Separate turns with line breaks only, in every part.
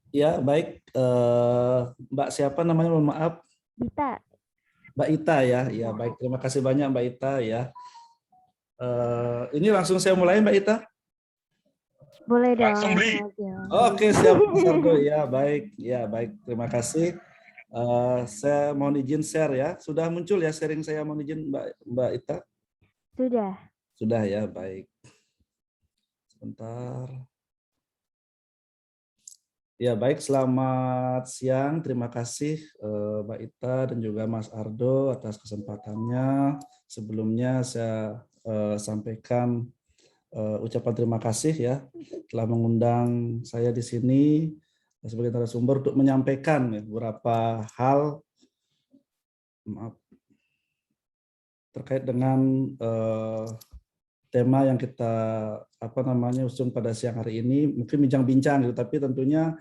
Ya, baik. Mbak siapa namanya? Mohon maaf.
Dita,
Mbak Ita ya. Ya,
ya,
baik. Terima kasih banyak Mbak Ita ya. Ini langsung saya mulai Mbak Ita.
boleh dong
Langsung
langsung
beli.
aja.
Oke, siap Mas Ardo. Ya, baik. Ya, baik. Terima kasih. Saya mohon izin share ya. Sudah muncul ya sharing saya, mohon izin Mbak Ita.
Sudah.
Sudah ya, baik. Sebentar. Ya, baik. Selamat siang. Terima kasih Mbak Ita dan juga Mas Ardo atas kesempatannya. Sebelumnya saya sampaikan ucapan terima kasih ya telah mengundang saya di sini sebagai narasumber untuk menyampaikan ya, beberapa hal terkait dengan tema yang kita usung pada siang hari ini. Mungkin bincang-bincang gitu, tapi tentunya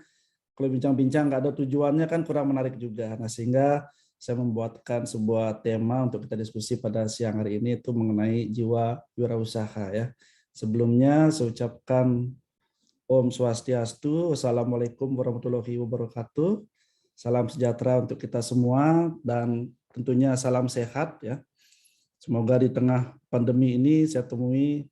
kalau bincang-bincang nggak ada tujuannya kan kurang menarik juga. Nah, sehingga saya membuatkan sebuah tema untuk kita diskusi pada siang hari ini itu mengenai jiwa wirausaha ya. Sebelumnya saya ucapkan Om Swastiastu, Wassalamualaikum warahmatullahi wabarakatuh. Salam sejahtera untuk kita semua dan tentunya salam sehat ya. Semoga di tengah pandemi ini saya temui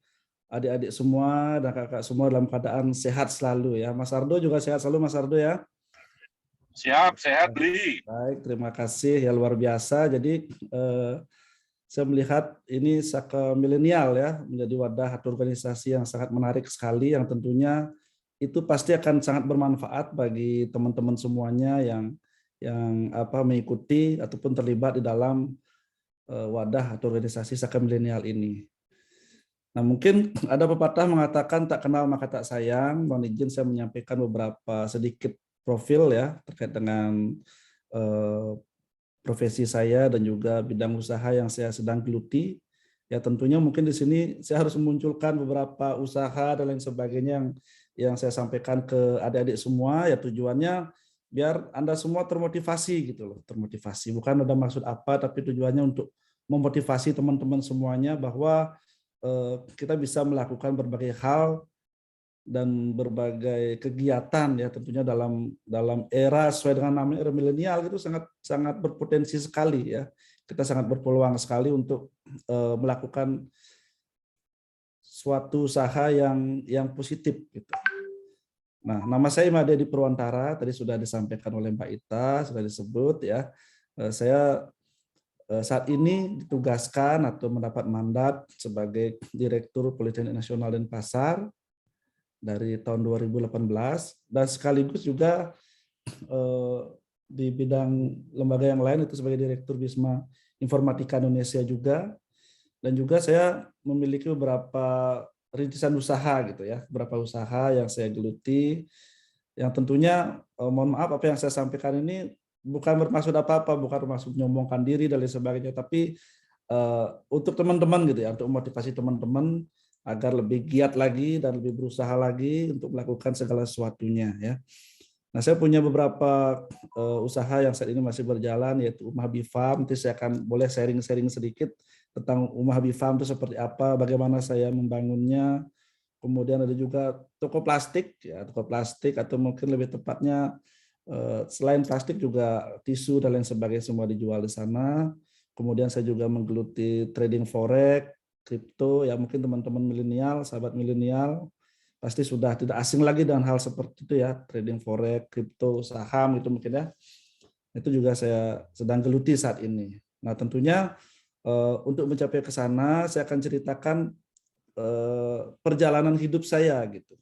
adik-adik semua dan kakak semua dalam keadaan sehat selalu ya. Mas Ardo juga sehat selalu Mas Ardo ya.
Siap, sehat beli.
Baik, terima kasih ya luar biasa. Jadi saya melihat ini Saka Milenial ya menjadi wadah atau organisasi yang sangat menarik sekali yang tentunya itu pasti akan sangat bermanfaat bagi teman-teman semuanya yang mengikuti ataupun terlibat di dalam wadah atau organisasi Saka Milenial ini. Nah, mungkin ada pepatah mengatakan tak kenal maka tak sayang. Mohon izin saya menyampaikan beberapa sedikit profil ya terkait dengan profesi saya dan juga bidang usaha yang saya sedang geluti. Ya tentunya mungkin di sini saya harus memunculkan beberapa usaha dan lain sebagainya yang saya sampaikan ke adik-adik semua ya tujuannya biar Anda semua termotivasi gitu loh, termotivasi. Bukan ada maksud apa tapi tujuannya untuk memotivasi teman-teman semuanya bahwa kita bisa melakukan berbagai hal dan berbagai kegiatan ya tentunya dalam era sesuai dengan namanya era milenial itu sangat sangat berpotensi sekali ya. Kita sangat berpeluang sekali untuk melakukan suatu usaha yang positif gitu. Nah, nama saya Imade di Purwantara, tadi sudah disampaikan oleh Mbak Ita, sudah disebut ya. Saya saat ini ditugaskan atau mendapat mandat sebagai Direktur Politeknik Nasional Denpasar dari tahun 2018 dan sekaligus juga di bidang lembaga yang lain itu sebagai Direktur Bisma Informatika Indonesia juga dan juga saya memiliki beberapa rintisan usaha gitu ya, beberapa usaha yang saya geluti yang tentunya mohon maaf apa yang saya sampaikan ini bukan bermaksud apa-apa, bukan bermaksud menyombongkan diri dan lain sebagainya, tapi untuk teman-teman gitu ya, untuk motivasi teman-teman agar lebih giat lagi dan lebih berusaha lagi untuk melakukan segala sesuatunya ya. Nah, saya punya beberapa usaha yang saat ini masih berjalan yaitu Umah Habi Farm. Nanti saya akan boleh sharing-sharing sedikit tentang Umah Habi Farm itu seperti apa, bagaimana saya membangunnya. Kemudian ada juga toko plastik ya, toko plastik atau mungkin lebih tepatnya selain plastik juga tisu dan lain sebagainya semua dijual di sana. Kemudian saya juga menggeluti trading forex, kripto ya mungkin teman-teman milenial, sahabat milenial pasti sudah tidak asing lagi dengan hal seperti itu ya, trading forex, kripto, saham itu mungkin ya. Itu juga saya sedang geluti saat ini. Nah, tentunya untuk mencapai ke sana saya akan ceritakan perjalanan hidup saya gitu.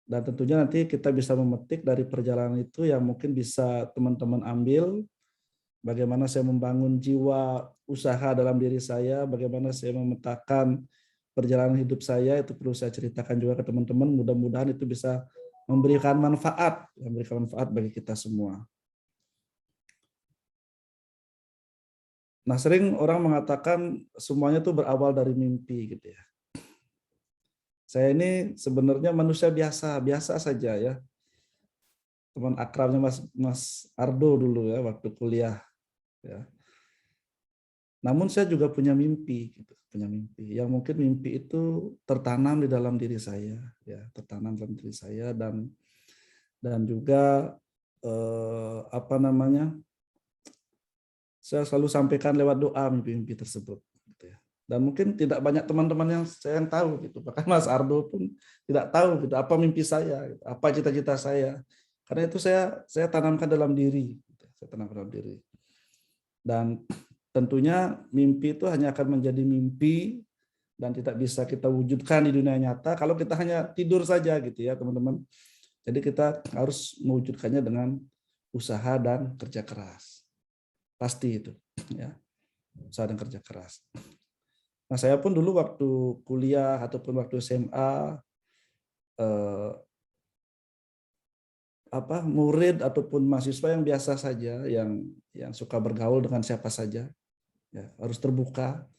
Dan tentunya nanti kita bisa memetik dari perjalanan itu yang mungkin bisa teman-teman ambil bagaimana saya membangun jiwa usaha dalam diri saya, bagaimana saya memetakan perjalanan hidup saya, itu perlu saya ceritakan juga ke teman-teman, mudah-mudahan itu bisa memberikan manfaat bagi kita semua. Nah, sering orang mengatakan semuanya itu berawal dari mimpi gitu ya. Saya ini sebenarnya manusia biasa saja ya. Teman akrabnya Mas Ardo dulu ya waktu kuliah ya. Namun saya juga punya mimpi gitu, punya mimpi. Yang mungkin mimpi itu tertanam di dalam diri saya ya, tertanam dalam diri saya dan dan juga saya selalu sampaikan lewat doa mimpi-mimpi tersebut. Gitu ya. Dan mungkin tidak banyak teman-teman yang tahu gitu. Bahkan Mas Ardo pun tidak tahu gitu apa mimpi saya, gitu, apa cita-cita saya. Karena itu saya tanamkan dalam diri. Gitu. Saya tanamkan dalam diri. Dan tentunya mimpi itu hanya akan menjadi mimpi dan tidak bisa kita wujudkan di dunia nyata kalau kita hanya tidur saja gitu ya teman-teman. Jadi kita harus mewujudkannya dengan usaha dan kerja keras. Pasti itu ya, usaha dan kerja keras. Nah, saya pun dulu waktu kuliah ataupun waktu SMA murid ataupun mahasiswa yang biasa saja, yang suka bergaul dengan siapa saja, ya, harus terbuka.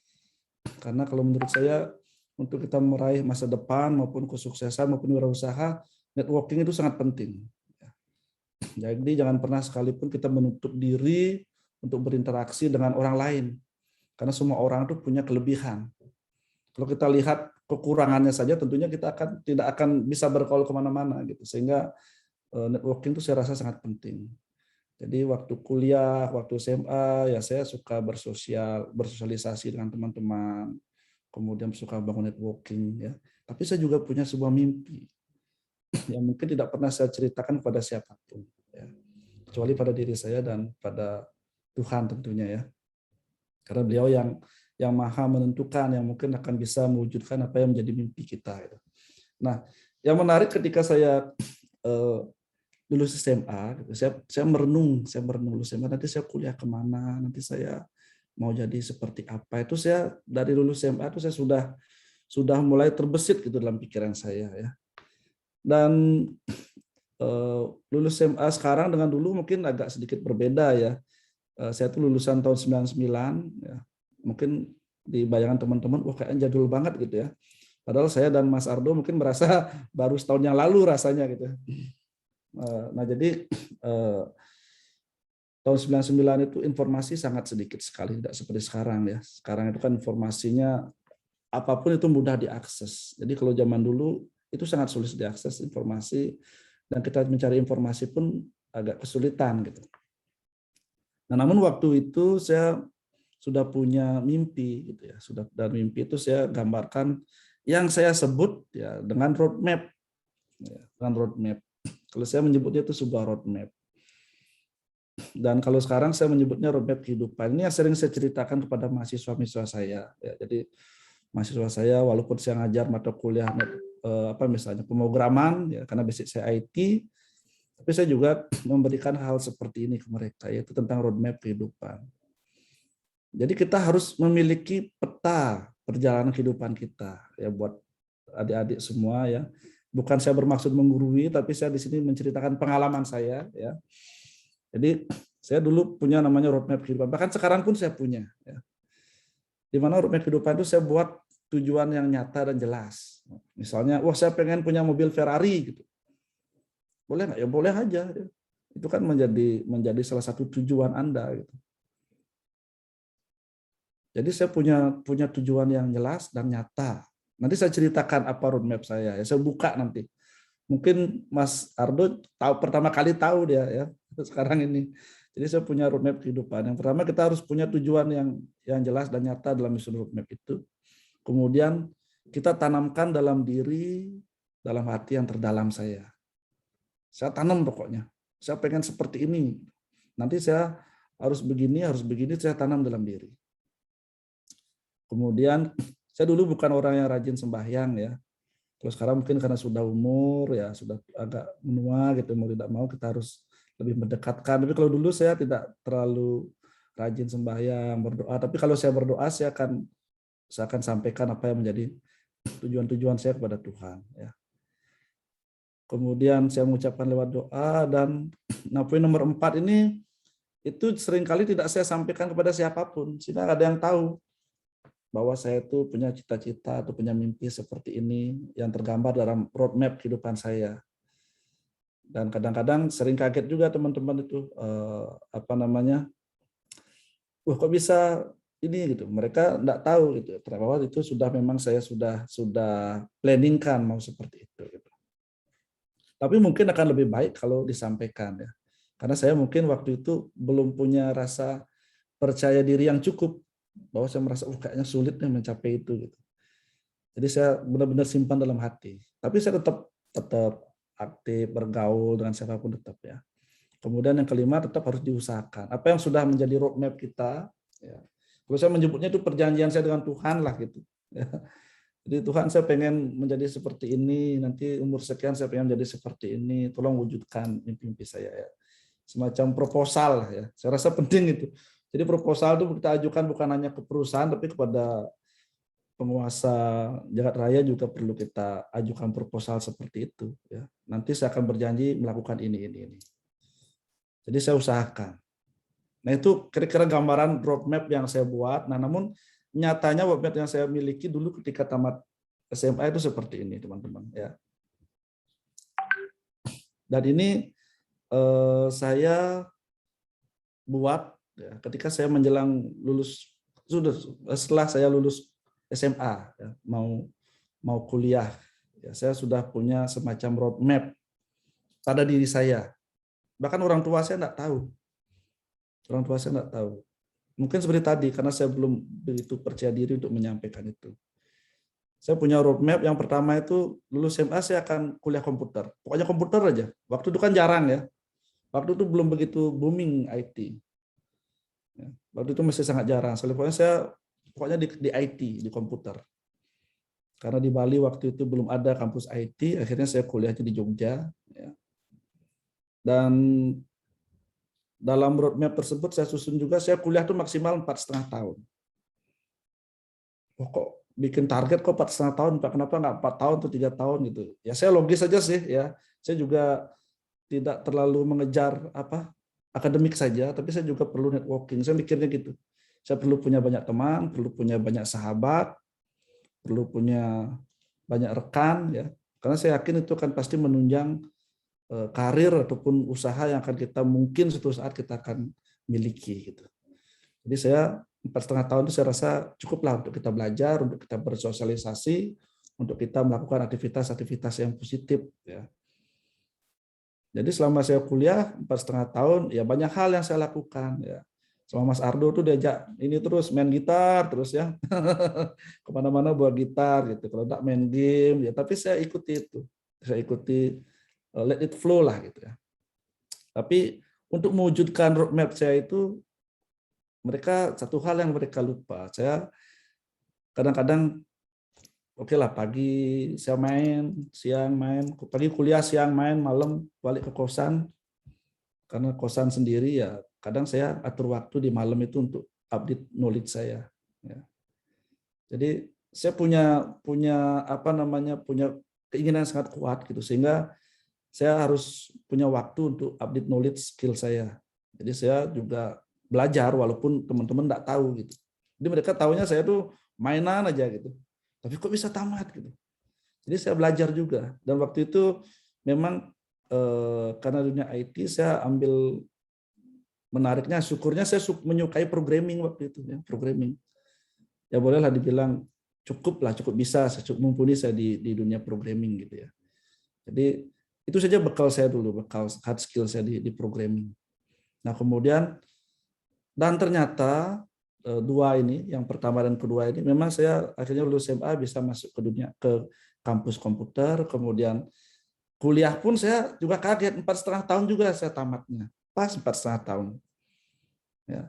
Karena kalau menurut saya untuk kita meraih masa depan maupun kesuksesan maupun wirausaha, networking itu sangat penting. Jadi jangan pernah sekalipun kita menutup diri untuk berinteraksi dengan orang lain. Karena semua orang itu punya kelebihan. Kalau kita lihat kekurangannya saja, tentunya kita tidak akan bisa bergaul kemana-mana gitu. Sehingga networking itu saya rasa sangat penting. Jadi waktu kuliah, waktu SMA, ya saya suka bersosialisasi dengan teman-teman, kemudian suka bangun networking. Ya. Tapi saya juga punya sebuah mimpi yang mungkin tidak pernah saya ceritakan kepada siapapun, ya. Kecuali pada diri saya dan pada Tuhan tentunya ya. Karena beliau yang maha menentukan, yang mungkin akan bisa mewujudkan apa yang menjadi mimpi kita. Gitu. Nah, yang menarik ketika saya lulus SMA, gitu, saya merenung lulus SMA, nanti saya kuliah kemana, nanti saya mau jadi seperti apa. Itu saya dari lulus SMA itu saya sudah mulai terbesit gitu dalam pikiran saya ya. Dan lulus SMA sekarang dengan dulu mungkin agak sedikit berbeda ya. Saya tuh lulusan tahun 99 ya. Mungkin di bayangan teman-teman wah kayaknya jadul banget gitu ya. Padahal saya dan Mas Ardo mungkin merasa baru setahun yang lalu rasanya gitu. Nah, jadi tahun 99 itu informasi sangat sedikit sekali, tidak seperti sekarang ya. Sekarang itu kan informasinya apapun itu mudah diakses. Jadi kalau zaman dulu itu sangat sulit diakses informasi dan kita mencari informasi pun agak kesulitan gitu. Nah, namun waktu itu saya sudah punya mimpi gitu ya. Dan mimpi itu saya gambarkan yang saya sebut ya dengan roadmap. Ya, dengan roadmap. Kalau saya menyebutnya itu sebuah roadmap. Dan kalau sekarang saya menyebutnya roadmap kehidupan. Ini yang sering saya ceritakan kepada mahasiswa-mahasiswa saya. Ya, jadi mahasiswa saya walaupun saya ngajar mata kuliah misalnya pemrograman ya karena basic saya IT, tapi saya juga memberikan hal seperti ini ke mereka, yaitu tentang roadmap kehidupan. Jadi kita harus memiliki peta perjalanan kehidupan kita ya buat adik-adik semua ya. Bukan saya bermaksud menggurui, tapi saya di sini menceritakan pengalaman saya ya. Jadi saya dulu punya namanya roadmap kehidupan. Bahkan sekarang pun saya punya. Ya. Di mana roadmap kehidupan itu saya buat tujuan yang nyata dan jelas. Misalnya, wah saya pengen punya mobil Ferrari gitu. Boleh nggak? Ya boleh aja. Itu kan menjadi salah satu tujuan Anda. Gitu. Jadi saya punya tujuan yang jelas dan nyata. Nanti saya ceritakan apa roadmap saya. Ya, saya buka nanti. Mungkin Mas Ardo pertama kali tahu dia ya sekarang ini. Jadi saya punya roadmap kehidupan. Yang pertama kita harus punya tujuan yang jelas dan nyata dalam mission roadmap itu. Kemudian kita tanamkan dalam diri, dalam hati yang terdalam saya. Saya tanam pokoknya. Saya pengen seperti ini. Nanti saya harus begini, saya tanam dalam diri. Kemudian saya dulu bukan orang yang rajin sembahyang ya. Kalau sekarang mungkin karena sudah umur ya sudah agak menua gitu, mau tidak mau kita harus lebih mendekatkan. Tapi kalau dulu saya tidak terlalu rajin sembahyang, berdoa. Tapi kalau saya berdoa saya akan sampaikan apa yang menjadi tujuan-tujuan saya kepada Tuhan ya. Kemudian saya mengucapkan lewat doa dan poin nomor 4 ini itu seringkali tidak saya sampaikan kepada siapapun sehingga ada yang tahu bahwa saya itu punya cita-cita atau punya mimpi seperti ini yang tergambar dalam roadmap kehidupan saya. Dan kadang-kadang sering kaget juga teman-teman itu wah kok bisa ini gitu. Mereka enggak tahu gitu. Bahwa itu sudah memang saya sudah planningkan mau seperti itu gitu. Tapi mungkin akan lebih baik kalau disampaikan ya. Karena saya mungkin waktu itu belum punya rasa percaya diri yang cukup bahwa saya merasa kayaknya sulit nih mencapai itu gitu. Jadi saya benar-benar simpan dalam hati. Tapi saya tetap aktif bergaul dengan siapapun tetap ya. Kemudian yang kelima tetap harus diusahakan. Apa yang sudah menjadi roadmap kita, ya. Kalau saya menyebutnya itu perjanjian saya dengan Tuhan lah gitu. Ya. Jadi Tuhan saya pengen menjadi seperti ini, nanti umur sekian saya pengen menjadi seperti ini, tolong wujudkan mimpi-mimpi saya ya. Semacam proposal lah ya. Saya rasa penting itu. Jadi proposal itu kita ajukan bukan hanya ke perusahaan tapi kepada penguasa jagat raya juga perlu kita ajukan proposal seperti itu ya. Nanti saya akan berjanji melakukan ini. Jadi saya usahakan. Nah itu kira-kira gambaran roadmap yang saya buat. Nah namun nyatanya roadmap yang saya miliki dulu ketika tamat SMA itu seperti ini teman-teman ya. Dan ini saya buat ya, ketika saya menjelang lulus setelah saya lulus SMA ya, mau kuliah ya, saya sudah punya semacam roadmap pada diri saya. Bahkan orang tua saya enggak tahu. Mungkin seperti tadi, karena saya belum begitu percaya diri untuk menyampaikan itu. Saya punya roadmap, yang pertama itu lulus SMA saya akan kuliah komputer. Pokoknya komputer aja. Waktu itu kan jarang ya. Waktu itu belum begitu booming IT. Waktu itu masih sangat jarang. Pokoknya di IT, di komputer. Karena di Bali waktu itu belum ada kampus IT, akhirnya saya kuliahnya di Jogja. Ya. Dan dalam roadmap tersebut saya susun juga saya kuliah tuh maksimal 4,5 tahun. Kok bikin target kok 4,5 tahun, Pak? Kenapa nggak 4 tahun atau 3 tahun gitu? Ya saya logis saja sih ya. Saya juga tidak terlalu mengejar akademik saja, tapi saya juga perlu networking. Saya mikirnya gitu. Saya perlu punya banyak teman, perlu punya banyak sahabat, perlu punya banyak rekan ya. Karena saya yakin itu kan pasti menunjang karir ataupun usaha yang akan kita mungkin suatu saat kita akan miliki gitu. Jadi saya 4,5 tahun itu saya rasa cukuplah untuk kita belajar, untuk kita bersosialisasi, untuk kita melakukan aktivitas-aktivitas yang positif ya. Jadi selama saya kuliah 4,5 tahun ya banyak hal yang saya lakukan ya. Sama Mas Ardo tuh diajak ini terus main gitar terus ya. Kemana-mana bawa gitar gitu. Kalau enggak main game ya, tapi saya ikuti itu. Saya ikuti let it flow lah gitu ya. Tapi untuk mewujudkan roadmap saya itu mereka satu hal yang mereka lupa. Saya kadang-kadang oke lah pagi saya main, siang main, pagi kuliah, siang main, malam balik ke kosan. Karena kosan sendiri ya, kadang saya atur waktu di malam itu untuk update knowledge saya. Ya. Jadi saya punya keinginan yang sangat kuat gitu sehingga saya harus punya waktu untuk update knowledge skill saya. Jadi saya juga belajar walaupun teman-teman enggak tahu gitu. Jadi mereka tahunya saya tuh mainan aja gitu. Tapi kok bisa tamat gitu. Jadi saya belajar juga. Dan waktu itu memang karena dunia IT saya ambil menariknya, syukurnya saya menyukai programming waktu itu ya, programming. Ya bolehlah dibilang cukup bisa, mumpuni saya di dunia programming gitu ya. Jadi itu saja bekal saya dulu, bekal hard skill saya di programming. Nah kemudian dan ternyata dua ini, yang pertama dan kedua ini, memang saya akhirnya lulus SMA bisa masuk ke kampus komputer, kemudian kuliah pun saya juga kaget 4,5 tahun juga saya tamatnya, pas 4,5 tahun. Ya.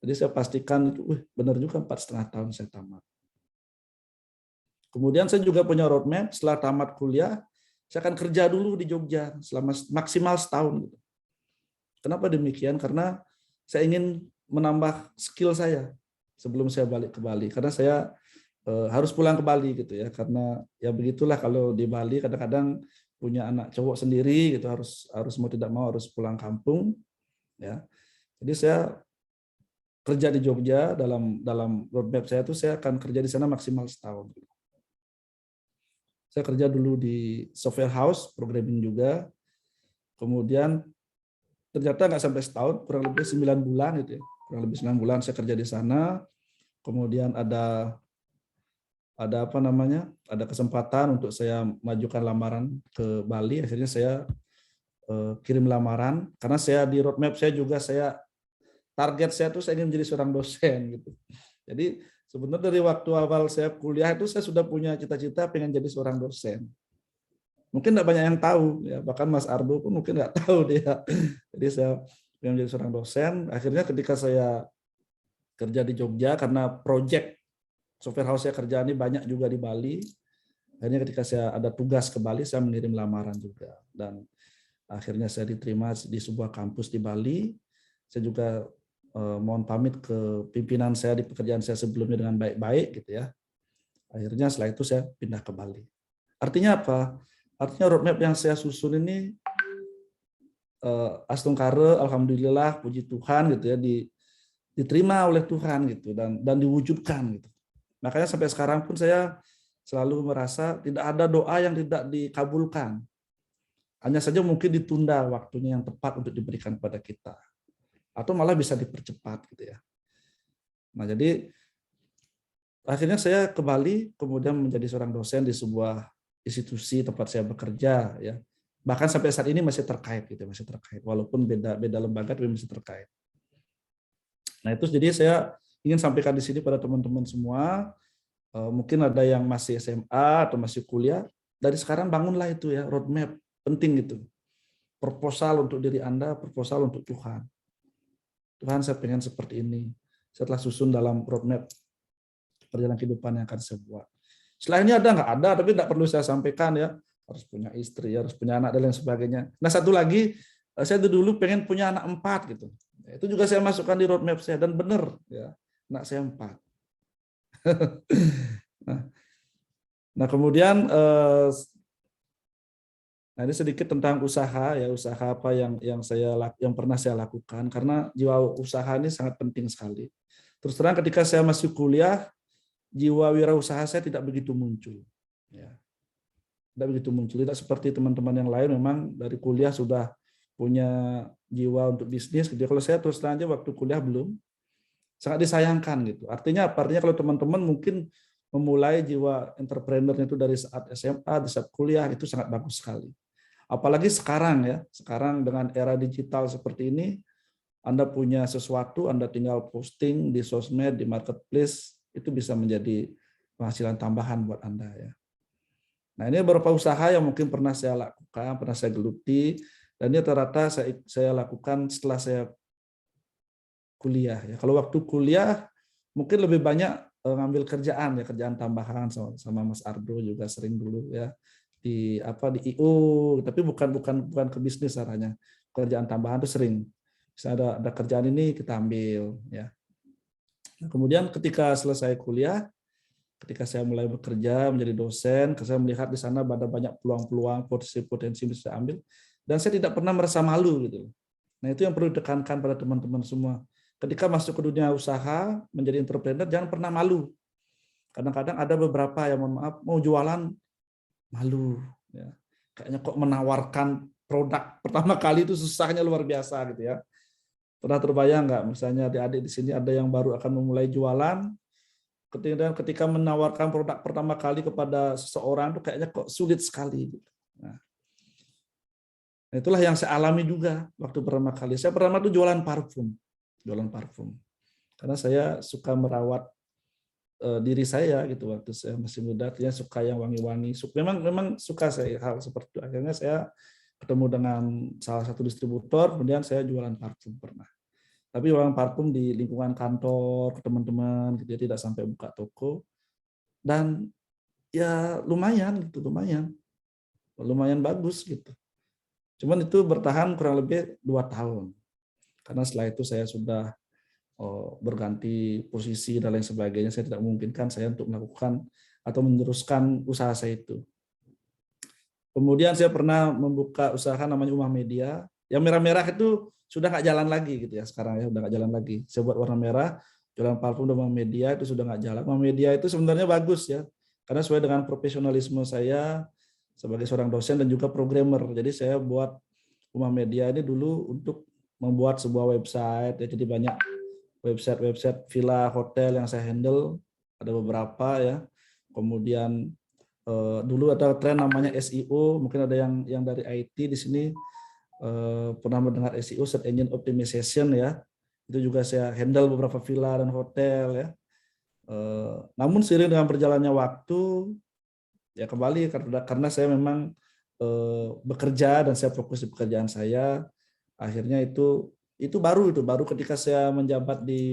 Jadi saya pastikan itu, benar juga 4,5 tahun saya tamat. Kemudian saya juga punya roadmap setelah tamat kuliah. Saya akan kerja dulu di Jogja selama maksimal setahun. Kenapa demikian? Karena saya ingin menambah skill saya sebelum saya balik ke Bali. Karena saya harus pulang ke Bali gitu ya. Karena ya begitulah kalau di Bali kadang-kadang punya anak cowok sendiri gitu harus mau tidak mau harus pulang kampung ya. Jadi saya kerja di Jogja dalam roadmap saya itu saya akan kerja di sana maksimal setahun. Saya kerja dulu di software house, programming juga. Kemudian ternyata nggak sampai setahun, kurang lebih 9 bulan gitu ya. Kurang lebih 9 bulan saya kerja di sana. Kemudian ada ada apa namanya, ada kesempatan untuk saya majukan lamaran ke Bali. Akhirnya saya kirim lamaran karena saya di roadmap saya juga target saya tuh saya ingin menjadi seorang dosen gitu. Jadi sebenarnya dari waktu awal saya kuliah itu saya sudah punya cita-cita pengen jadi seorang dosen. Mungkin tidak banyak yang tahu ya, bahkan Mas Ardo pun mungkin nggak tahu dia. Jadi saya pengen menjadi seorang dosen. Akhirnya ketika saya kerja di Jogja karena project software house saya kerja ini banyak juga di Bali. Akhirnya ketika saya ada tugas ke Bali saya mengirim lamaran juga dan akhirnya saya diterima di sebuah kampus di Bali. Saya juga mohon pamit ke pimpinan saya di pekerjaan saya sebelumnya dengan baik-baik gitu ya. Akhirnya setelah itu saya pindah ke Bali. Artinya apa? Artinya roadmap yang saya susun ini astungkare, alhamdulillah, puji Tuhan gitu ya, diterima oleh Tuhan gitu dan diwujudkan gitu. Makanya sampai sekarang pun saya selalu merasa tidak ada doa yang tidak dikabulkan. Hanya saja mungkin ditunda waktunya yang tepat untuk diberikan kepada kita. Atau malah bisa dipercepat gitu ya. Nah, jadi akhirnya saya ke Bali kemudian menjadi seorang dosen di sebuah institusi tempat saya bekerja ya. Bahkan sampai saat ini masih terkait gitu, masih terkait walaupun beda lembaga tapi masih terkait. Nah, itu jadi saya ingin sampaikan di sini pada teman-teman semua, mungkin ada yang masih SMA atau masih kuliah, dari sekarang bangunlah itu ya roadmap, penting gitu. Proposal untuk diri Anda, proposal untuk Tuhan. Tuhan, saya pengen seperti ini. Saya telah susun dalam roadmap perjalanan kehidupan yang akan saya buat. Setelah ini ada nggak ada, tapi tidak perlu saya sampaikan ya. Harus punya istri, harus punya anak dan lain sebagainya. Nah, satu lagi, saya dulu pengen punya anak 4 gitu. Itu juga saya masukkan di roadmap saya dan benar ya, anak saya 4. Nah, kemudian nah ini sedikit tentang usaha ya, usaha apa yang pernah saya lakukan karena jiwa usaha ini sangat penting sekali. Terus terang ketika saya masih kuliah, jiwa wirausaha saya tidak begitu muncul. Ya. Tidak begitu muncul, tidak seperti teman-teman yang lain memang dari kuliah sudah punya jiwa untuk bisnis gitu. Kalau saya terus terang aja waktu kuliah belum, sangat disayangkan gitu. Artinya apa? Artinya kalau teman-teman mungkin memulai jiwa entrepreneur itu dari saat SMA, di saat kuliah itu sangat bagus sekali. Apalagi sekarang ya, sekarang dengan era digital seperti ini, Anda punya sesuatu, Anda tinggal posting di sosmed, di marketplace, itu bisa menjadi penghasilan tambahan buat Anda ya. Nah, ini beberapa usaha yang mungkin pernah saya lakukan, pernah saya geluti, dan ini rata-rata saya lakukan setelah saya kuliah ya. Kalau waktu kuliah mungkin lebih banyak ngambil kerjaan ya, kerjaan tambahan sama Mas Ardo juga sering dulu ya. Di IO, tapi bukan ke bisnis arahnya. Kerjaan tambahan itu sering. Bisa ada kerjaan ini kita ambil ya. Nah, kemudian ketika selesai kuliah, ketika saya mulai bekerja menjadi dosen, saya melihat di sana ada banyak peluang-peluang, potensi-potensi yang bisa ambil, dan saya tidak pernah merasa malu gitu. Nah, itu yang perlu ditekankan pada teman-teman semua. Ketika masuk ke dunia usaha, menjadi entrepreneur, jangan pernah malu. Kadang-kadang ada beberapa yang mohon maaf mau jualan malu ya. Kayaknya kok menawarkan produk pertama kali itu susahnya luar biasa gitu ya. Pernah terbayang nggak misalnya adik-adik di sini ada yang baru akan memulai jualan, ketika menawarkan produk pertama kali kepada seseorang itu kayaknya kok sulit sekali gitu. Nah, itulah yang saya alami juga waktu pertama kali. Saya pertama itu jualan parfum. Karena saya suka merawat diri saya gitu waktu saya masih muda, artinya suka yang wangi-wangi. Memang suka saya hal seperti itu. Akhirnya saya ketemu dengan salah satu distributor, kemudian saya jualan parfum pernah. Tapi jualan parfum di lingkungan kantor, ke teman-teman, gitu, tidak sampai buka toko. Dan ya lumayan bagus gitu. Cuman itu bertahan kurang lebih 2 tahun. Karena setelah itu saya sudah berganti posisi dan lain sebagainya, saya tidak memungkinkan saya untuk melakukan atau meneruskan usaha saya itu. Kemudian saya pernah membuka usaha namanya Umah Media. Yang merah-merah itu sudah nggak jalan lagi gitu ya sekarang ya, udah nggak jalan lagi. Saya buat warna merah, jualan parfum dan Umah Media itu sudah nggak jalan. Umah Media itu sebenarnya bagus ya, karena sesuai dengan profesionalisme saya sebagai seorang dosen dan juga programmer. Jadi saya buat Umah Media ini dulu untuk membuat sebuah website ya, jadi banyak website villa hotel yang saya handle, ada beberapa ya. Kemudian dulu ada tren namanya SEO, mungkin ada yang dari IT di sini pernah mendengar SEO, Search Engine Optimization ya. Itu juga saya handle beberapa villa dan hotel ya. Namun seiring dengan berjalannya waktu, ya kembali karena saya memang bekerja dan saya fokus di pekerjaan saya, akhirnya itu baru ketika saya menjabat di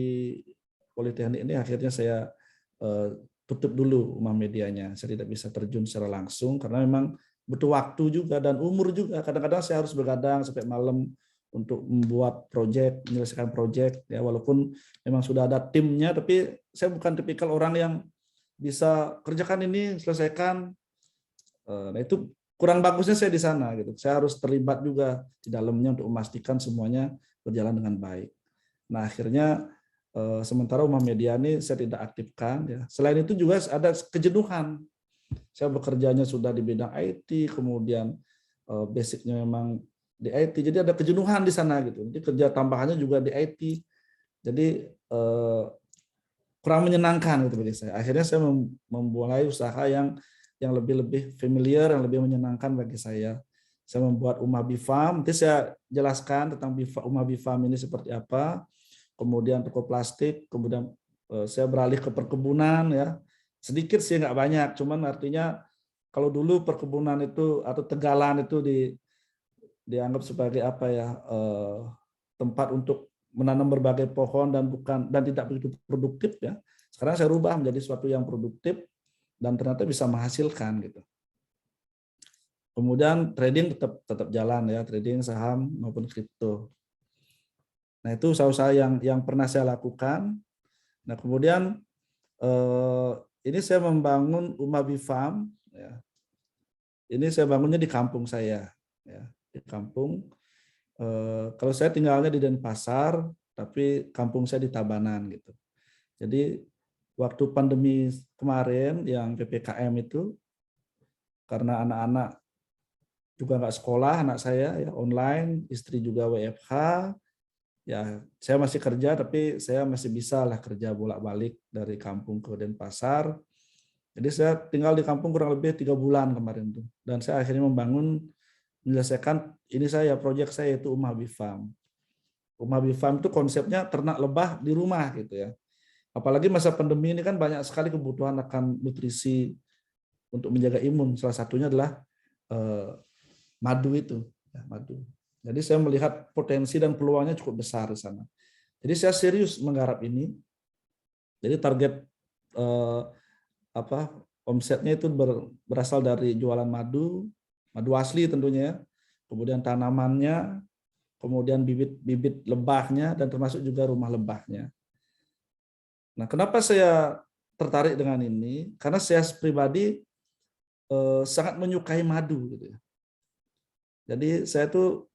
Politeknik ini, akhirnya saya tutup dulu rumah medianya. Saya tidak bisa terjun secara langsung karena memang butuh waktu juga dan umur juga. Kadang-kadang saya harus begadang sampai malam untuk membuat proyek, menyelesaikan proyek ya, walaupun memang sudah ada timnya, tapi saya bukan tipikal orang yang bisa kerjakan ini, selesaikan. Nah, itu kurang bagusnya saya di sana gitu. Saya harus terlibat juga di dalamnya untuk memastikan semuanya berjalan dengan baik. Nah, akhirnya sementara rumah media ini saya tidak aktifkan ya. Selain itu juga ada kejenuhan. Saya bekerjanya sudah di bidang IT, kemudian basicnya memang di IT, jadi ada kejenuhan di sana gitu. Jadi kerja tambahannya juga di IT, jadi kurang menyenangkan gitu bagi saya. Akhirnya saya memulai usaha yang lebih familiar, yang lebih menyenangkan bagi saya. Saya membuat Uma Bifam. Nanti saya jelaskan tentang Uma Bifam ini seperti apa. Kemudian toko plastik, kemudian saya beralih ke perkebunan ya. Sedikit sih, nggak banyak, cuman artinya kalau dulu perkebunan itu atau tegalan itu dianggap sebagai apa ya, tempat untuk menanam berbagai pohon dan tidak begitu produktif ya. Sekarang saya rubah menjadi sesuatu yang produktif dan ternyata bisa menghasilkan gitu. Kemudian trading tetap jalan ya, trading saham maupun kripto. Nah, itu usaha-usaha yang pernah saya lakukan. Nah, kemudian ini saya membangun Uma Bifam ya. Ini saya bangunnya di kampung saya ya, di kampung. Kalau saya tinggalnya di Denpasar, tapi kampung saya di Tabanan gitu. Jadi waktu pandemi kemarin yang PPKM itu, karena anak-anak juga nggak sekolah, anak saya ya online, istri juga WFH, ya saya masih kerja, tapi saya masih bisa lah kerja bolak-balik dari kampung ke Denpasar. Jadi saya tinggal di kampung kurang lebih 3 bulan kemarin tuh, dan saya akhirnya menyelesaikan ini proyek saya itu Uma Bifam. Uma Bifam itu konsepnya ternak lebah di rumah gitu ya. Apalagi masa pandemi ini kan banyak sekali kebutuhan akan nutrisi untuk menjaga imun. Salah satunya adalah madu itu, ya, madu. Jadi saya melihat potensi dan peluangnya cukup besar di sana. Jadi saya serius menggarap ini. Jadi target omsetnya itu berasal dari jualan madu asli tentunya, kemudian tanamannya, kemudian bibit lebahnya, dan termasuk juga rumah lebahnya. Nah, kenapa saya tertarik dengan ini? Karena saya pribadi sangat menyukai madu gitu ya. Jadi saya tuh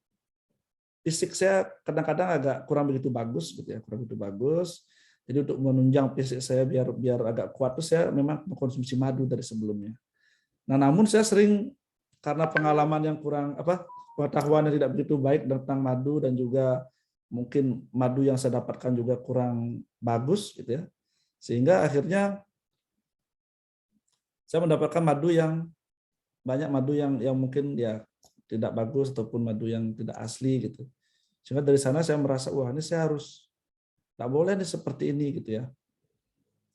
fisik saya kadang-kadang agak kurang begitu bagus gitu ya, kurang begitu bagus. Jadi untuk menunjang fisik saya biar agak kuat tuh saya memang mengkonsumsi madu dari sebelumnya. Nah, namun saya sering karena pengalaman yang kurang pengetahuan yang tidak begitu baik tentang madu, dan juga mungkin madu yang saya dapatkan juga kurang bagus gitu ya. Sehingga akhirnya saya mendapatkan banyak madu yang mungkin ya tidak bagus ataupun madu yang tidak asli gitu. Sehingga dari sana saya merasa wah, ini saya harus tak boleh nih seperti ini gitu ya.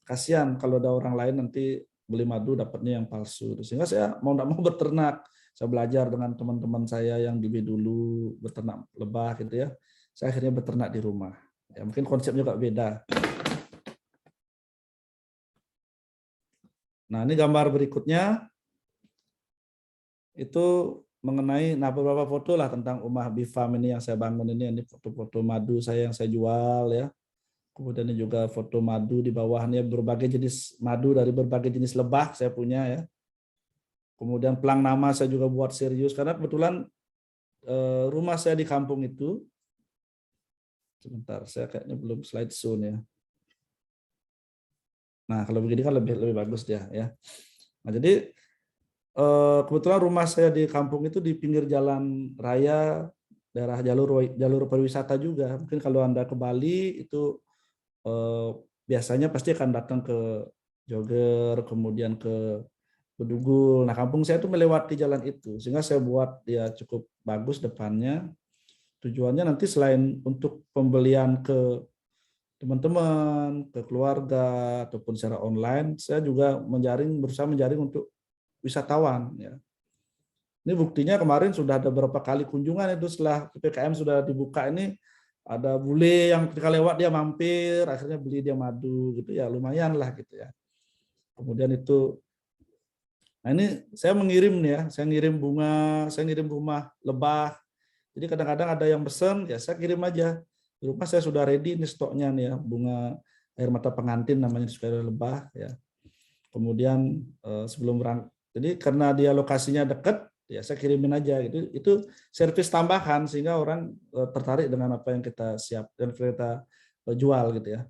Kasihan kalau ada orang lain nanti beli madu dapatnya yang palsu. Sehingga saya mau tidak mau beternak. Saya belajar dengan teman-teman saya yang dulu beternak lebah gitu ya. Saya akhirnya beternak di rumah. Ya, mungkin konsepnya juga beda. Nah, ini gambar berikutnya. Itu mengenai beberapa foto lah tentang Uma Bifam ini yang saya bangun ini foto-foto madu saya yang saya jual ya. Kemudian ini juga foto madu di bawahnya, berbagai jenis madu dari berbagai jenis lebah saya punya ya. Kemudian pelang nama saya juga buat serius karena kebetulan rumah saya di kampung itu. Sebentar, saya kayaknya belum slide show ya. Nah, kalau begini kan lebih bagus dia ya. Nah, jadi kebetulan rumah saya di kampung itu di pinggir jalan raya, daerah jalur pariwisata juga. Mungkin kalau Anda ke Bali itu biasanya pasti akan datang ke jogger, kemudian ke Bedugul. Nah, kampung saya itu melewati jalan itu, sehingga saya buat dia cukup bagus depannya. Tujuannya nanti selain untuk pembelian ke teman-teman, ke keluarga, ataupun secara online, saya juga berusaha menjaring untuk wisatawan. Ya. Ini buktinya kemarin sudah ada beberapa kali kunjungan itu setelah PPKM sudah dibuka ini, ada bule yang ketika lewat dia mampir, akhirnya beli dia madu gitu ya, lumayan lah gitu ya. Kemudian itu, nah ini saya mengirim nih ya, saya ngirim bunga, saya ngirim rumah lebah. Jadi kadang-kadang ada yang pesen, ya saya kirim aja. Di rumah saya sudah ready nih stoknya nih ya, bunga air mata pengantin namanya disukai lebah ya. Kemudian sebelum berangkat, jadi karena dia lokasinya dekat, ya saya kirimin aja gitu. Itu servis tambahan sehingga orang tertarik dengan apa yang kita siap dan kita jual gitu ya.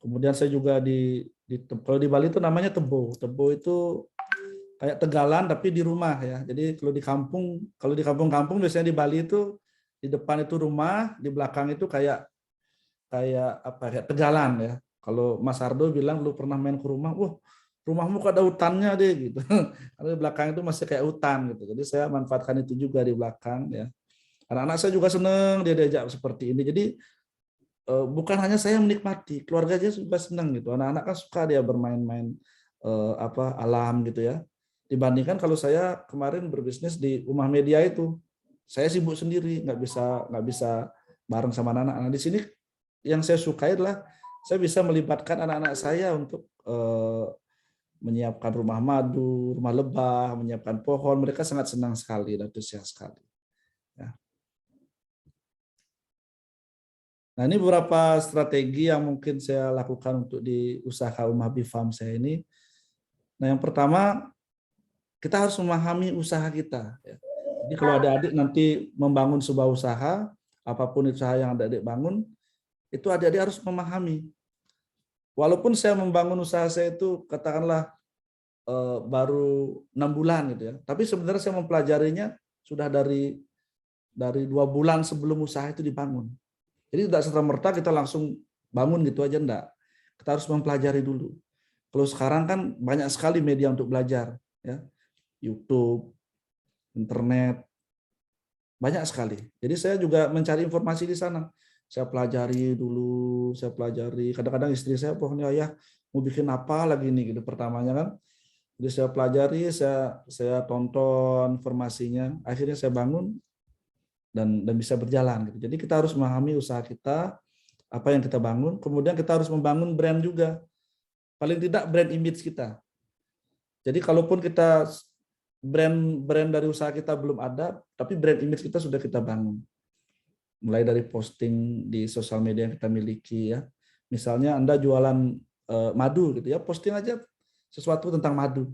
Kemudian saya juga kalau di Bali itu namanya tebo. Tebo itu kayak tegalan tapi di rumah ya. Jadi kalau di kampung-kampung biasanya di Bali itu di depan itu rumah, di belakang itu kayak tegalan ya. Kalau Mas Ardo bilang lu pernah main ke rumah, wah rumahmu kok ada hutannya deh gitu. Karena di belakang itu masih kayak hutan gitu. Jadi saya manfaatkan itu juga di belakang ya. Anak-anak saya juga senang dia diajak seperti ini. Jadi bukan hanya saya menikmati, keluarganya juga senang gitu. Anak-anak kan suka dia bermain-main alam gitu ya. Dibandingkan kalau saya kemarin berbisnis di rumah media itu, saya sibuk sendiri, nggak bisa bareng sama anak-anak. Nah, di sini yang saya sukai adalah saya bisa melibatkan anak-anak saya untuk menyiapkan rumah madu, rumah lebah, menyiapkan pohon. Mereka sangat senang sekali dan antusias sekali. Ya. Nah, ini beberapa strategi yang mungkin saya lakukan untuk di usaha Umahabi Farm saya ini. Nah, yang pertama, kita harus memahami usaha kita. Jadi kalau adik-adik nanti membangun sebuah usaha, apapun usaha yang adik-adik bangun, itu adik-adik harus memahami. Walaupun saya membangun usaha saya itu katakanlah baru 6 bulan gitu ya, tapi sebenarnya saya mempelajarinya sudah dari 2 bulan sebelum usaha itu dibangun. Jadi tidak serta-merta kita langsung bangun gitu aja, enggak. Kita harus mempelajari dulu. Kalau sekarang kan banyak sekali media untuk belajar, ya. YouTube, internet, banyak sekali. Jadi saya juga mencari informasi di sana. Saya pelajari dulu, Kadang-kadang istri saya, pokoknya ayah mau bikin apa lagi nih gitu pertamanya kan. Jadi saya pelajari, saya tonton informasinya, akhirnya saya bangun dan bisa berjalan gitu. Jadi kita harus memahami usaha kita, apa yang kita bangun, kemudian kita harus membangun brand juga. Paling tidak brand image kita. Jadi kalaupun kita brand dari usaha kita belum ada, tapi brand image kita sudah kita bangun. Mulai dari posting di sosial media yang kita miliki ya. Misalnya Anda jualan madu gitu ya, posting aja sesuatu tentang madu.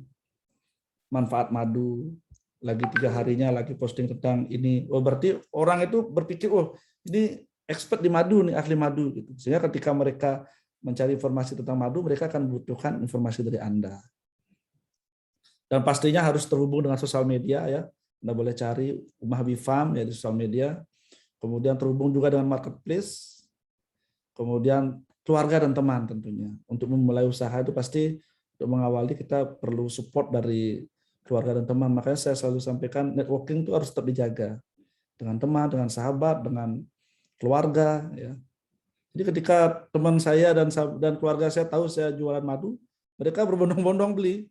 Manfaat madu, lagi 3 harinya lagi posting tentang ini. Oh, berarti orang itu berpikir, oh ini expert di madu nih, ahli madu gitu. Sehingga ketika mereka mencari informasi tentang madu, mereka akan membutuhkan informasi dari Anda. Dan pastinya harus terhubung dengan sosial media ya. Anda boleh cari Umahabi Farm ya di sosial media. Kemudian terhubung juga dengan marketplace. Kemudian keluarga dan teman tentunya. Untuk memulai usaha itu pasti untuk mengawali kita perlu support dari keluarga dan teman. Makanya saya selalu sampaikan networking itu harus tetap dijaga. Dengan teman, dengan sahabat, dengan keluarga ya. Jadi ketika teman saya dan keluarga saya tahu saya jualan madu, mereka berbondong-bondong beli.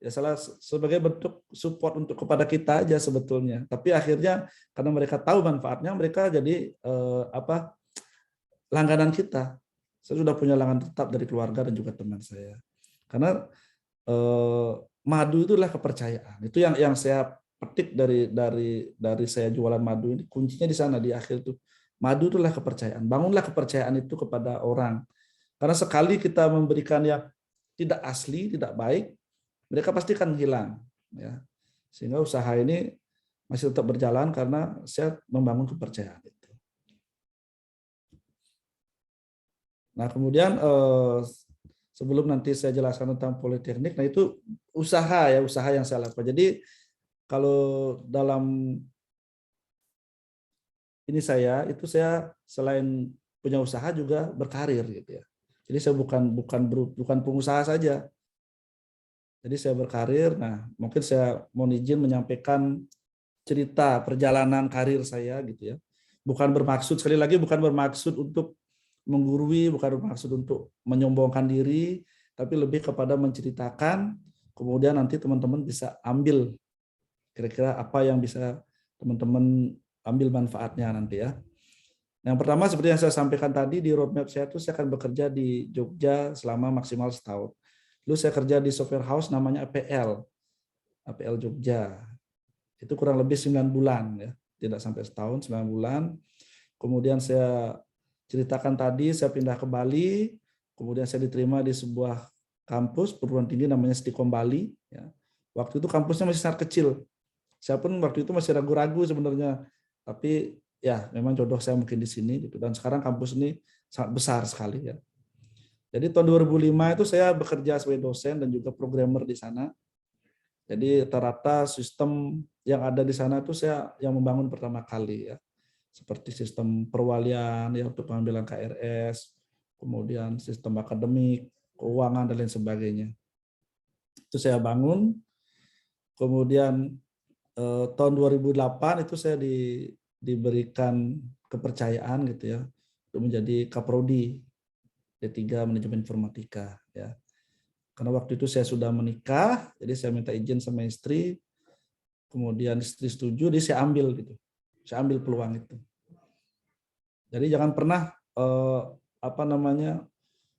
Ya salah sebagai bentuk support untuk kepada kita aja sebetulnya. Tapi akhirnya karena mereka tahu manfaatnya, mereka jadi langganan kita. Saya sudah punya langganan tetap dari keluarga dan juga teman saya. Karena madu itulah kepercayaan. Itu yang saya petik dari saya jualan madu ini, kuncinya di sana di akhir itu. Madu itulah kepercayaan. Bangunlah kepercayaan itu kepada orang. Karena sekali kita memberikan yang tidak asli, tidak baik, mereka pasti akan hilang ya. Sehingga usaha ini masih tetap berjalan karena saya membangun kepercayaan itu. Nah, kemudian sebelum nanti saya jelaskan tentang politeknik, nah itu usaha yang saya lakukan. Jadi kalau dalam ini saya selain punya usaha juga berkarir gitu ya. Jadi saya bukan pengusaha saja. Jadi saya berkarir. Nah, mungkin saya mau izin menyampaikan cerita perjalanan karir saya gitu ya. Bukan bermaksud, sekali lagi bukan bermaksud untuk menggurui, bukan bermaksud untuk menyombongkan diri, tapi lebih kepada menceritakan, kemudian nanti teman-teman bisa ambil kira-kira apa yang bisa teman-teman ambil manfaatnya nanti ya. Yang pertama seperti yang saya sampaikan tadi, di roadmap saya itu saya akan bekerja di Jogja selama maksimal setahun. Lalu saya kerja di software house namanya APL Jogja. Itu kurang lebih 9 bulan ya, tidak sampai setahun, 9 bulan. Kemudian saya ceritakan tadi, saya pindah ke Bali, kemudian saya diterima di sebuah kampus perguruan tinggi namanya Stikom Bali. Ya. Waktu itu kampusnya masih sangat kecil. Saya pun waktu itu masih ragu-ragu sebenarnya, tapi ya memang jodoh saya mungkin di sini gitu. Dan sekarang kampus ini sangat besar sekali ya. Jadi tahun 2005 itu saya bekerja sebagai dosen dan juga programmer di sana. Jadi rata-rata sistem yang ada di sana itu saya yang membangun pertama kali ya. Seperti sistem perwalian ya untuk pengambilan KRS, kemudian sistem akademik, keuangan dan lain sebagainya. Itu saya bangun. Kemudian tahun 2008 itu saya diberikan kepercayaan gitu ya untuk menjadi Kaprodi D3 Manajemen Informatika ya. Karena waktu itu saya sudah menikah, jadi saya minta izin sama istri, kemudian istri setuju, jadi saya ambil gitu. Saya ambil peluang itu. Jadi jangan pernah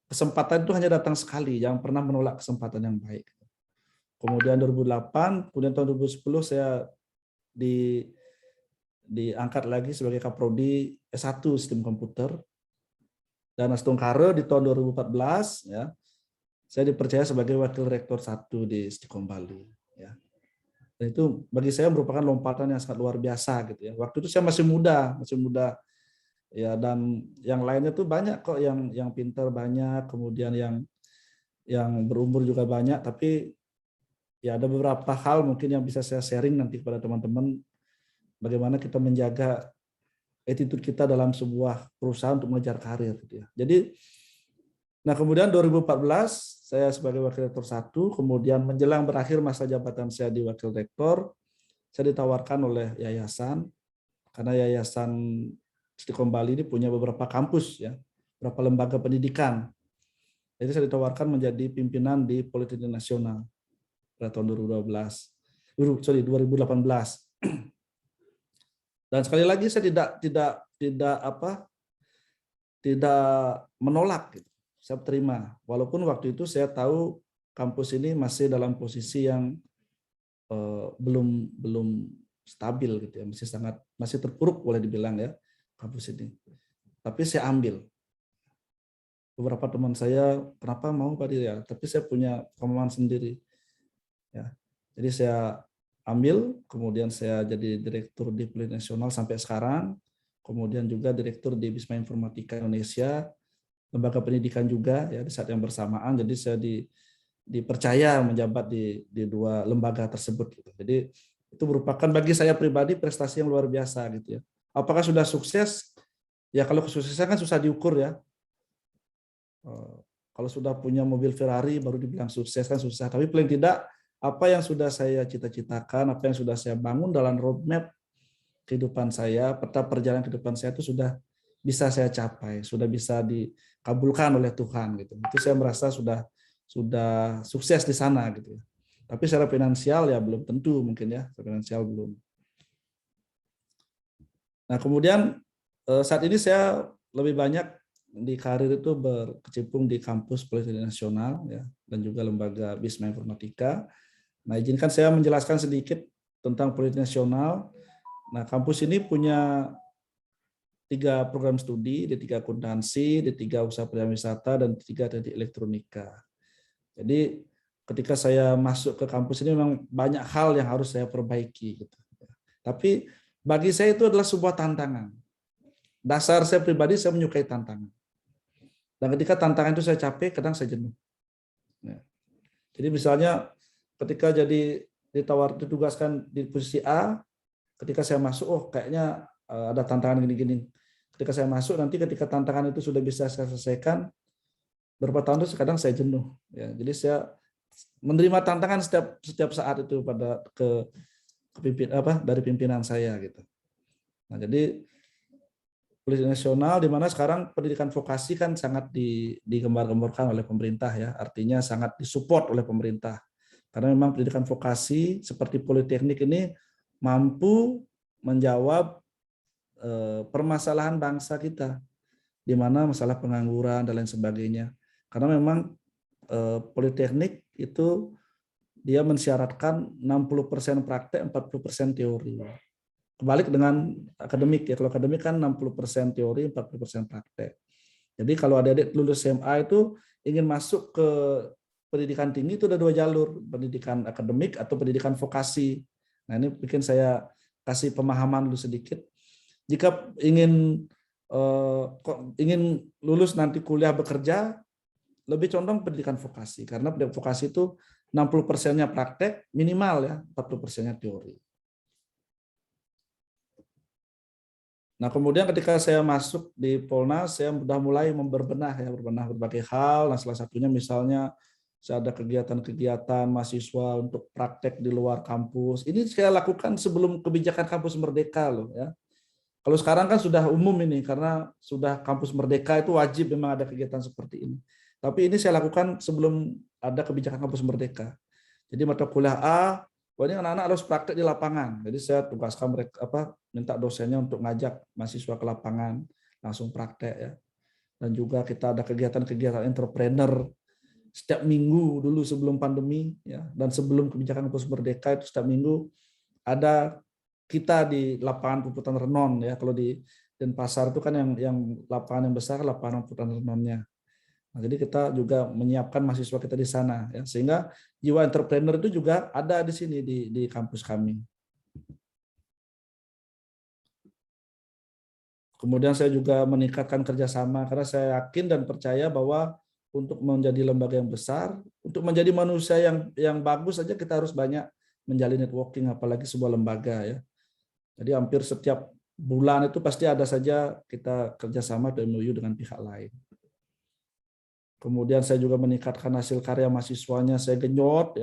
kesempatan itu hanya datang sekali, jangan pernah menolak kesempatan yang baik. Kemudian 2008, kemudian tahun 2010 saya diangkat lagi sebagai Kaprodi S1 Sistem Komputer. Dan Astungkare di tahun 2014 ya. Saya dipercaya sebagai Wakil Rektor 1 di Stikom Bali. Ya. Dan itu bagi saya merupakan lompatan yang sangat luar biasa gitu ya. Waktu itu saya masih muda ya, dan yang lainnya tuh banyak kok yang pintar banyak, kemudian yang berumur juga banyak, tapi ya ada beberapa hal mungkin yang bisa saya sharing nanti kepada teman-teman bagaimana kita menjaga attitude kita dalam sebuah perusahaan untuk mengejar karir gitu ya. Jadi nah, kemudian 2014 saya sebagai Wakil Rektor 1, kemudian menjelang berakhir masa jabatan saya di Wakil Rektor, saya ditawarkan oleh yayasan, karena Yayasan Stikom Bali ini punya beberapa kampus ya, beberapa lembaga pendidikan. Jadi saya ditawarkan menjadi pimpinan di Politeknik Nasional pada tahun 2018. Dan sekali lagi saya tidak menolak gitu. Saya terima, walaupun waktu itu saya tahu kampus ini masih dalam posisi yang belum stabil gitu ya, masih terpuruk boleh dibilang ya kampus ini. Tapi saya ambil. Beberapa teman saya, kenapa mau Pak Dir ya? Tapi saya punya kemauan sendiri. Ya, jadi saya ambil, kemudian saya jadi direktur di Politeknik Nasional sampai sekarang, kemudian juga direktur di Bisma Informatika Indonesia. Lembaga pendidikan juga ya di saat yang bersamaan, jadi saya dipercaya menjabat di dua lembaga tersebut gitu. Jadi itu merupakan bagi saya pribadi prestasi yang luar biasa gitu ya. Apakah sudah sukses? Ya kalau kesuksesan kan susah diukur ya. Kalau sudah punya mobil Ferrari baru dibilang sukses kan susah, tapi paling tidak apa yang sudah saya cita-citakan, apa yang sudah saya bangun dalam roadmap kehidupan saya, peta perjalanan kehidupan saya itu sudah bisa saya capai, sudah bisa dikabulkan oleh Tuhan gitu. Itu saya merasa sudah sukses di sana gitu. Tapi secara finansial ya belum tentu mungkin ya, secara finansial belum. Nah, kemudian saat ini saya lebih banyak di karir itu berkecimpung di kampus Politeknik Nasional ya, dan juga lembaga Bisma Informatika. Nah, izinkan saya menjelaskan sedikit tentang Politeknik Nasional. Nah, kampus ini punya 3 program studi, D3 akuntansi, D3 usaha perjalanan wisata, dan D3 teknik elektronika. Jadi ketika saya masuk ke kampus ini memang banyak hal yang harus saya perbaiki. Gitu. Tapi bagi saya itu adalah sebuah tantangan. Dasar saya pribadi, saya menyukai tantangan. Dan ketika tantangan itu saya capek, kadang saya jenuh. Jadi misalnya ketika ditugaskan di posisi A, ketika saya masuk, kayaknya ada tantangan gini-gini. Ketika saya masuk, nanti ketika tantangan itu sudah bisa saya selesaikan, beberapa tahun itu kadang saya jenuh. Ya, jadi saya menerima tantangan setiap saat itu dari pimpinan saya gitu. Nah, jadi Polisi Nasional di mana sekarang pendidikan vokasi kan sangat digembar-gemborkan oleh pemerintah ya, artinya sangat disupport oleh pemerintah. Karena memang pendidikan vokasi seperti politeknik ini mampu menjawab permasalahan bangsa kita, di mana masalah pengangguran dan lain sebagainya. Karena memang politeknik itu dia mensyaratkan 60% praktek, 40% teori. Kebalik dengan akademik ya, kalau akademik kan 60% teori, 40% praktek. Jadi kalau adik-adik lulus SMA itu ingin masuk ke pendidikan tinggi itu ada 2 jalur, pendidikan akademik atau pendidikan vokasi. Nah ini bikin saya kasih pemahaman dulu sedikit. Jika ingin lulus nanti kuliah bekerja, lebih condong pendidikan vokasi karena pendidikan vokasi itu 60%-nya praktek minimal ya, 40%-nya teori. Nah, kemudian ketika saya masuk di Polnas, saya sudah mulai berbenah berbagai hal. Nah, salah satunya misalnya saya ada kegiatan-kegiatan mahasiswa untuk praktek di luar kampus. Ini saya lakukan sebelum kebijakan kampus merdeka loh ya. Kalau sekarang kan sudah umum ini karena sudah kampus merdeka itu wajib memang ada kegiatan seperti ini. Tapi ini saya lakukan sebelum ada kebijakan kampus merdeka. Jadi mata kuliah A, ini anak-anak harus praktek di lapangan. Jadi saya tugaskan mereka minta dosennya untuk ngajak mahasiswa ke lapangan langsung praktek ya. Dan juga kita ada kegiatan-kegiatan entrepreneur setiap minggu dulu sebelum pandemi ya, dan sebelum kebijakan kampus merdeka itu setiap minggu ada kita di lapangan Puputan Renon ya. Kalau di Denpasar itu kan yang lapangan yang besar lapangan Puputan Renonnya. Nah, jadi kita juga menyiapkan mahasiswa kita di sana ya, sehingga jiwa entrepreneur itu juga ada di sini di kampus kami. Kemudian saya juga meningkatkan kerjasama karena saya yakin dan percaya bahwa untuk menjadi lembaga yang besar, untuk menjadi manusia yang bagus saja kita harus banyak menjalin networking, apalagi sebuah lembaga ya. Jadi hampir setiap bulan itu pasti ada saja kita kerjasama atau MOU dengan pihak lain. Kemudian saya juga meningkatkan hasil karya mahasiswanya, saya genjot,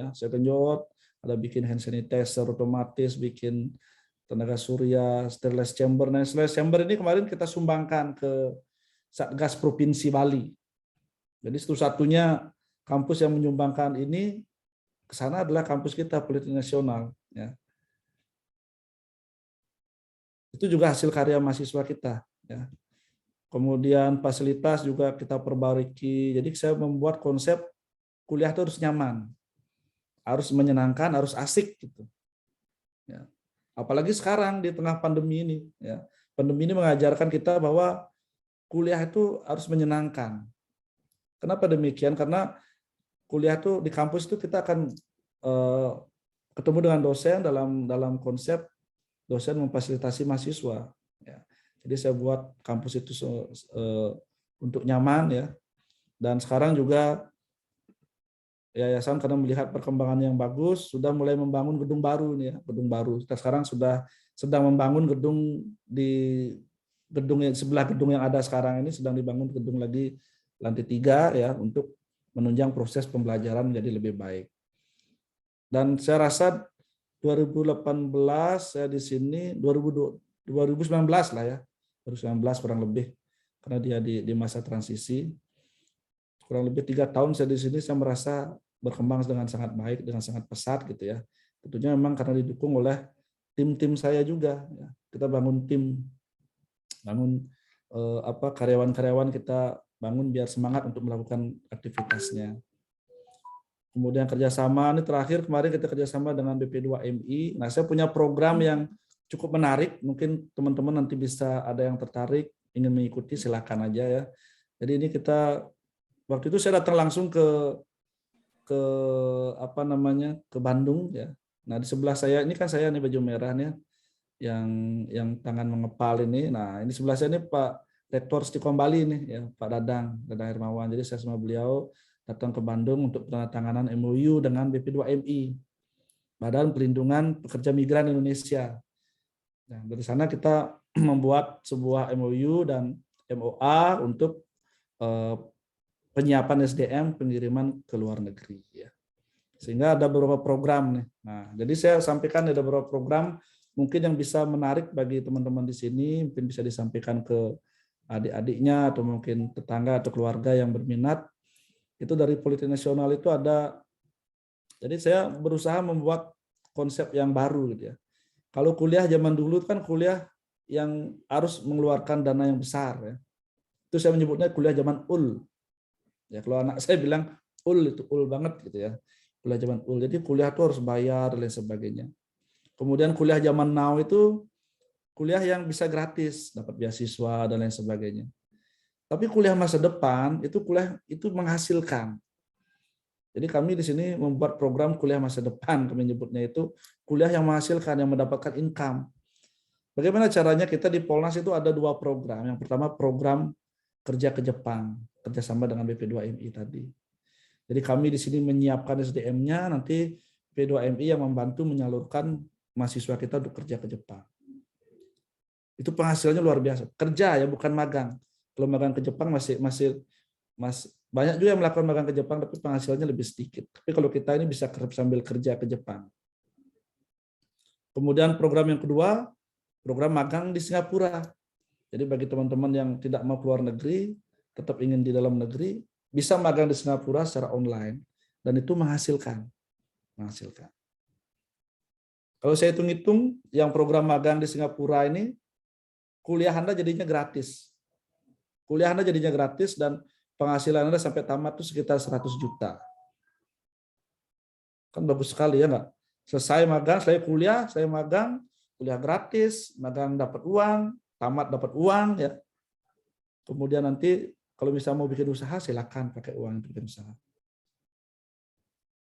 ada bikin hand sanitizer otomatis, bikin tenaga surya, stainless chamber. Nah, stainless chamber ini kemarin kita sumbangkan ke Satgas Provinsi Bali. Jadi satu-satunya kampus yang menyumbangkan ini ke sana adalah kampus kita, Politeknik Nasional. Ya. Itu juga hasil karya mahasiswa kita. Ya. Kemudian fasilitas juga kita perbaiki. Jadi saya membuat konsep kuliah itu harus nyaman, harus menyenangkan, harus asik gitu. Ya. Apalagi sekarang di tengah pandemi ini. Ya. Pandemi ini mengajarkan kita bahwa kuliah itu harus menyenangkan. Kenapa demikian? Karena kuliah itu di kampus itu kita akan ketemu dengan dosen dalam konsep dosen memfasilitasi mahasiswa. Ya. Jadi saya buat kampus itu untuk nyaman ya. Dan sekarang juga yayasan karena melihat perkembangan yang bagus sudah mulai membangun gedung baru nih ya, gedung baru. Kita sekarang sudah sedang membangun gedung yang sebelah gedung yang ada sekarang ini sedang dibangun gedung lagi lantai 3 ya untuk menunjang proses pembelajaran menjadi lebih baik. Dan saya rasa 2018 saya di sini 2019 lah ya. 2019 kurang lebih karena dia di masa transisi kurang lebih 3 tahun saya di sini, saya merasa berkembang dengan sangat baik, dengan sangat pesat gitu ya. Tentunya memang karena didukung oleh tim-tim saya juga ya. Kita bangun tim, karyawan-karyawan kita bangun biar semangat untuk melakukan aktivitasnya. Kemudian kerjasama ini terakhir kemarin kita kerjasama dengan BP2MI. Nah, saya punya program yang cukup menarik, mungkin teman-teman nanti bisa ada yang tertarik ingin mengikuti silakan aja ya. Jadi ini kita waktu itu saya datang langsung ke Bandung ya. Nah di sebelah saya ini kan saya nih baju merah nih yang tangan mengepal ini. Nah ini sebelah saya ini Pak Rektor Stikom Bali nih ya, Pak Dadang Hermawan. Jadi saya sama beliau datang ke Bandung untuk penandatanganan MOU dengan BP2MI, Badan Perlindungan Pekerja Migran Indonesia. Nah, dari sana kita membuat sebuah MOU dan MOA untuk penyiapan SDM pengiriman ke luar negeri ya. Sehingga ada beberapa program nih. Nah, jadi saya sampaikan ada beberapa program mungkin yang bisa menarik bagi teman-teman di sini, mungkin bisa disampaikan ke adik-adiknya atau mungkin tetangga atau keluarga yang berminat. Itu dari Politik Nasional itu ada. Jadi saya berusaha membuat konsep yang baru gitu ya. Kalau kuliah zaman dulu kan kuliah yang harus mengeluarkan dana yang besar ya. Itu saya menyebutnya kuliah zaman UL. Ya kalau anak saya bilang UL itu UL banget gitu ya. Kuliah zaman UL. Jadi kuliah itu harus bayar dan lain sebagainya. Kemudian kuliah zaman now itu kuliah yang bisa gratis, dapat beasiswa dan lain sebagainya. Tapi kuliah masa depan itu kuliah itu menghasilkan. Jadi kami di sini membuat program kuliah masa depan, kami menyebutnya itu kuliah yang menghasilkan, yang mendapatkan income. Bagaimana caranya? Kita di Polnas itu ada 2 program. Yang pertama program kerja ke Jepang, kerjasama dengan BP2MI tadi. Jadi kami di sini menyiapkan SDM-nya, nanti P2MI yang membantu menyalurkan mahasiswa kita untuk kerja ke Jepang. Itu penghasilannya luar biasa. Kerja ya, bukan magang. Kalau magang ke Jepang masih banyak juga yang melakukan magang ke Jepang, tapi penghasilannya lebih sedikit. Tapi kalau kita ini bisa sambil kerja ke Jepang. Kemudian program yang kedua, program magang di Singapura. Jadi bagi teman-teman yang tidak mau keluar negeri, tetap ingin di dalam negeri, bisa magang di Singapura secara online, dan itu menghasilkan. Kalau saya hitung-hitung, yang program magang di Singapura ini, kuliah Anda jadinya gratis. Dan penghasilan Anda sampai tamat itu sekitar 100 juta. Kan bagus sekali ya nggak? Selesai magang, saya magang, kuliah gratis, magang dapat uang, tamat dapat uang ya. Kemudian nanti kalau misalnya mau bikin usaha, silakan pakai uang untuk bikin usaha.